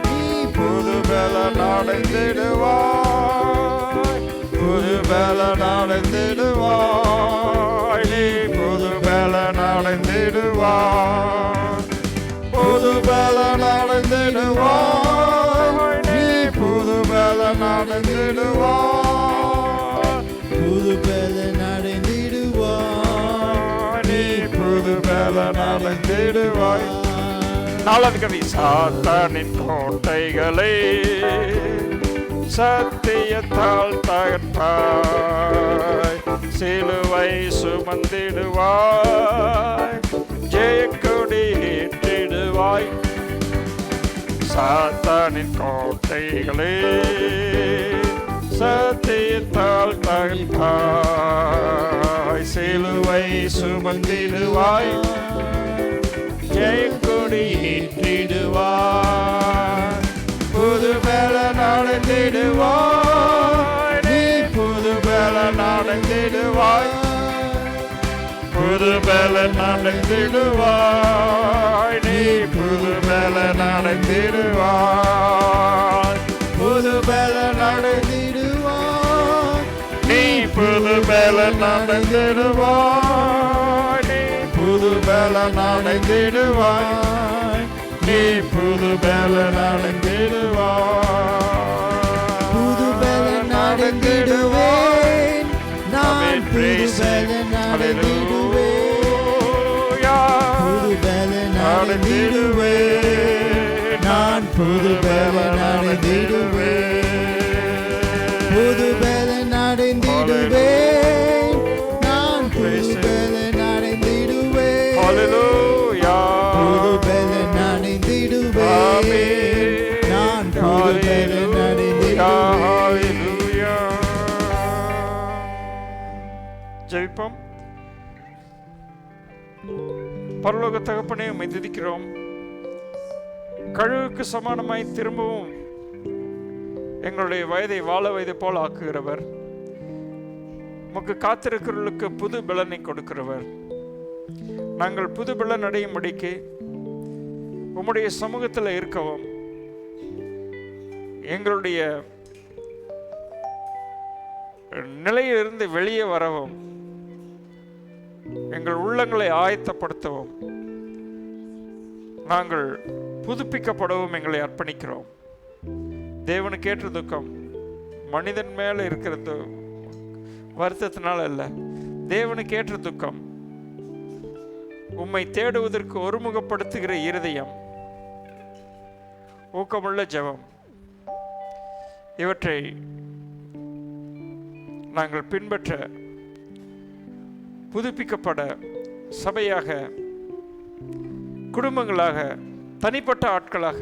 நீ புது பலன் அடைந்திடுவாய். புது பலன் அடைந்திடுவாய், நீ புது பலன் அடைந்திடுவாய். புது பலன் அடைந்திடுவாய், நீ புது பலன் அடைந்திடுவாய். புது பலன் அடைந்திடுவாய், நீ புது பலன் அடைந்திடுவாய். 4வது கவி. சாத்தானின் கோட்டைகளை சத்தியத்தால் தகர்ப்பாய், சிலுவை சுமந்திடுவாய், ஜெயக்கொடி ஏற்றிடுவாய். சாத்தானின் கோட்டைகளை சத்தியத்தால் தகர்ப்பாய், சிலுவை சுமந்திடுவாய், ஜெயக்கொடி ஏற்றிடுவாய். புது பலன் அடைந்திடுவாய், நீ புது பலன் அடைந்திடுவாய். புது பலன் அடைந்திடுவாய், நீ புது பலன் அடைந்திடுவாய். புது பலன் அடைந்திடுவாய், நீ புது பலன் பலன் அடைந்திடுவாய், நீ புது பலன் அடைந்திடுவாய், நீ புது பலன் அடைந்திடுவாய், புது பலன் அடைந்திடுவேன், நான் புது பலன் அடைந்திடுவேன், புது பலன் அடைந்திடுவேன், நான் புது பலன் அடைந்திடுவேன், புது பலன் அடைந்திடுவேன், நான் புது பலன் அடைந்திடுவேன், புது பலன் அடைந்திடுவேன், நான் புது பலன் அடைந்திடுவேன். ஜெபிப்போம். பரலோக தகப்பனே, உம்மை துதிக்கிறோம். கழுகுக்கு சமானமாய் திரும்பவும் எங்களுடைய வயதை வாழ வயதை போல் ஆக்குகிறவர், உமக்கு காத்திருக்கிறவர்களுக்கு புது பலனை கொடுக்கிறவர். நாங்கள் புது பலன் அடையும்படிக்கு உம்முடைய சமூகத்தில் இருக்கவும், எங்களுடைய நிலையிலிருந்து வெளியே வரவும், எங்கள் உள்ளங்களை ஆயத்தப்படுத்தவும், நாங்கள் புதுப்பிக்கப்படவும் எங்களை அர்ப்பணிக்கிறோம். தேவனுக்கு ஏற்ற துக்கம் மனிதன் மேல இருக்கிறது வருத்தத்தினால அல்ல, தேவனுக்கு ஏற்ற துக்கம் உம்மை தேடுவதற்கு ஒருமுகப்படுத்துகிற இருதயம், ஊக்கமுள்ள ஜெபம், இவற்றை நாங்கள் பின்பற்ற, புதுப்பிக்கப்பட, சபையாக, குடும்பங்களாக, தனிப்பட்ட ஆட்களாக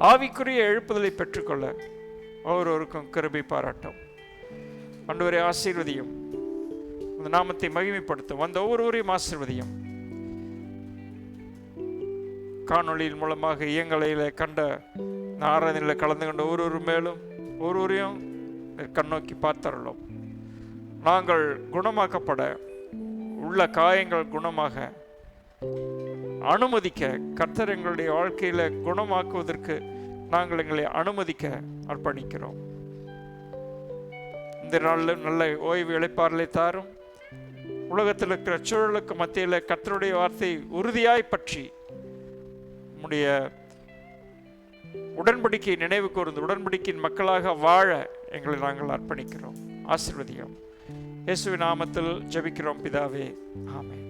ஆவிக்குரிய எழுப்புதலை பெற்றுக்கொள்ள ஒவ்வொருவருக்கும் கிருபை பாராட்டும். ஆண்டவரே, ஆசீர்வதியும், அந்த நாமத்தை மகிமைப்படுத்தும், வந்த ஒவ்வொருவரையும் ஆசீர்வதியும். காணொளியின் மூலமாக இயங்கலையில் கண்ட ஆராதனையில் கலந்து கொண்ட ஒவ்வொரு மேலும் ஒவ்வொருவரையும் கண்ணோக்கி பார்த்தரலும். நாங்கள் குணமாக்கப்பட, உள்ள காயங்கள் குணமாக அனுமதிக்க, கர்த்தர் எங்களுடைய வாழ்க்கையில குணமாக்குவதற்கு நாங்கள் எங்களை அனுமதிக்க அர்ப்பணிக்கிறோம். இந்த நாளில் நல்ல ஓய்வு இளைப்பாறலை தாரும். உலகத்தில் இருக்கிற சூழலுக்கு மத்தியில் கர்த்தருடைய வார்த்தை உறுதியாய் பற்றி நம்முடைய உடன்படிக்கை நினைவு கூர்ந்து உடன்படிக்கையின் மக்களாக வாழ எங்களை நாங்கள் அர்ப்பணிக்கிறோம். ஆசீர்வதியும். இயேசுவின் நாமத்தில் ஜெபிக்கிறோம் பிதாவே, ஆமென்.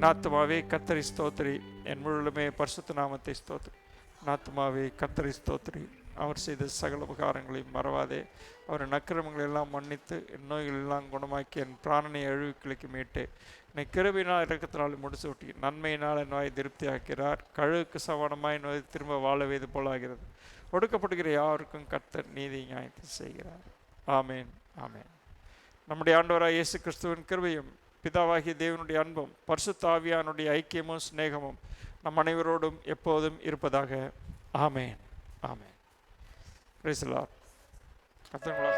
நாத்துமாவே கர்த்தரை ஸ்தோத்திரி, என் முழுமே பரிசுத்த நாமத்தை ஸ்தோத்திரி. நாத்துமாவே கர்த்தரை ஸ்தோத்திரி, அவர் செய்த சகல உபகாரங்களையும் மறவாதே. அவர் அக்கிரமங்களை எல்லாம் மன்னித்து என் நோய்கள் எல்லாம் குணமாக்கி என் பிராணனை அழிவுகளுக்கு மீட்டு என்னை கிருபையினால் இரக்கத்தினால் முடிசூட்டி நன்மையினால் என் நோயை திருப்தி ஆக்கிறார். கழுகுக்கு சமானமாய் நோய் திரும்ப வாழ வைது போலாகிறது. ஒடுக்கப்படுகிற யாருக்கும் கர்த்தர் நீதி நியாயத்தை செய்கிறார். ஆமேன், ஆமேன். நம்முடைய ஆண்டவராய் இயேசு கிறிஸ்துவின் கிருபையும் பிதாவாகிய தேவனுடைய அன்பும் பரிசுத்த ஆவியானுடைய ஐக்கியமும் சிநேகமும் நம் அனைவரோடும் எப்போதும் இருப்பதாக. ஆமேன், ஆமேன். Praise the Lord. கர்த்தர் உங்களை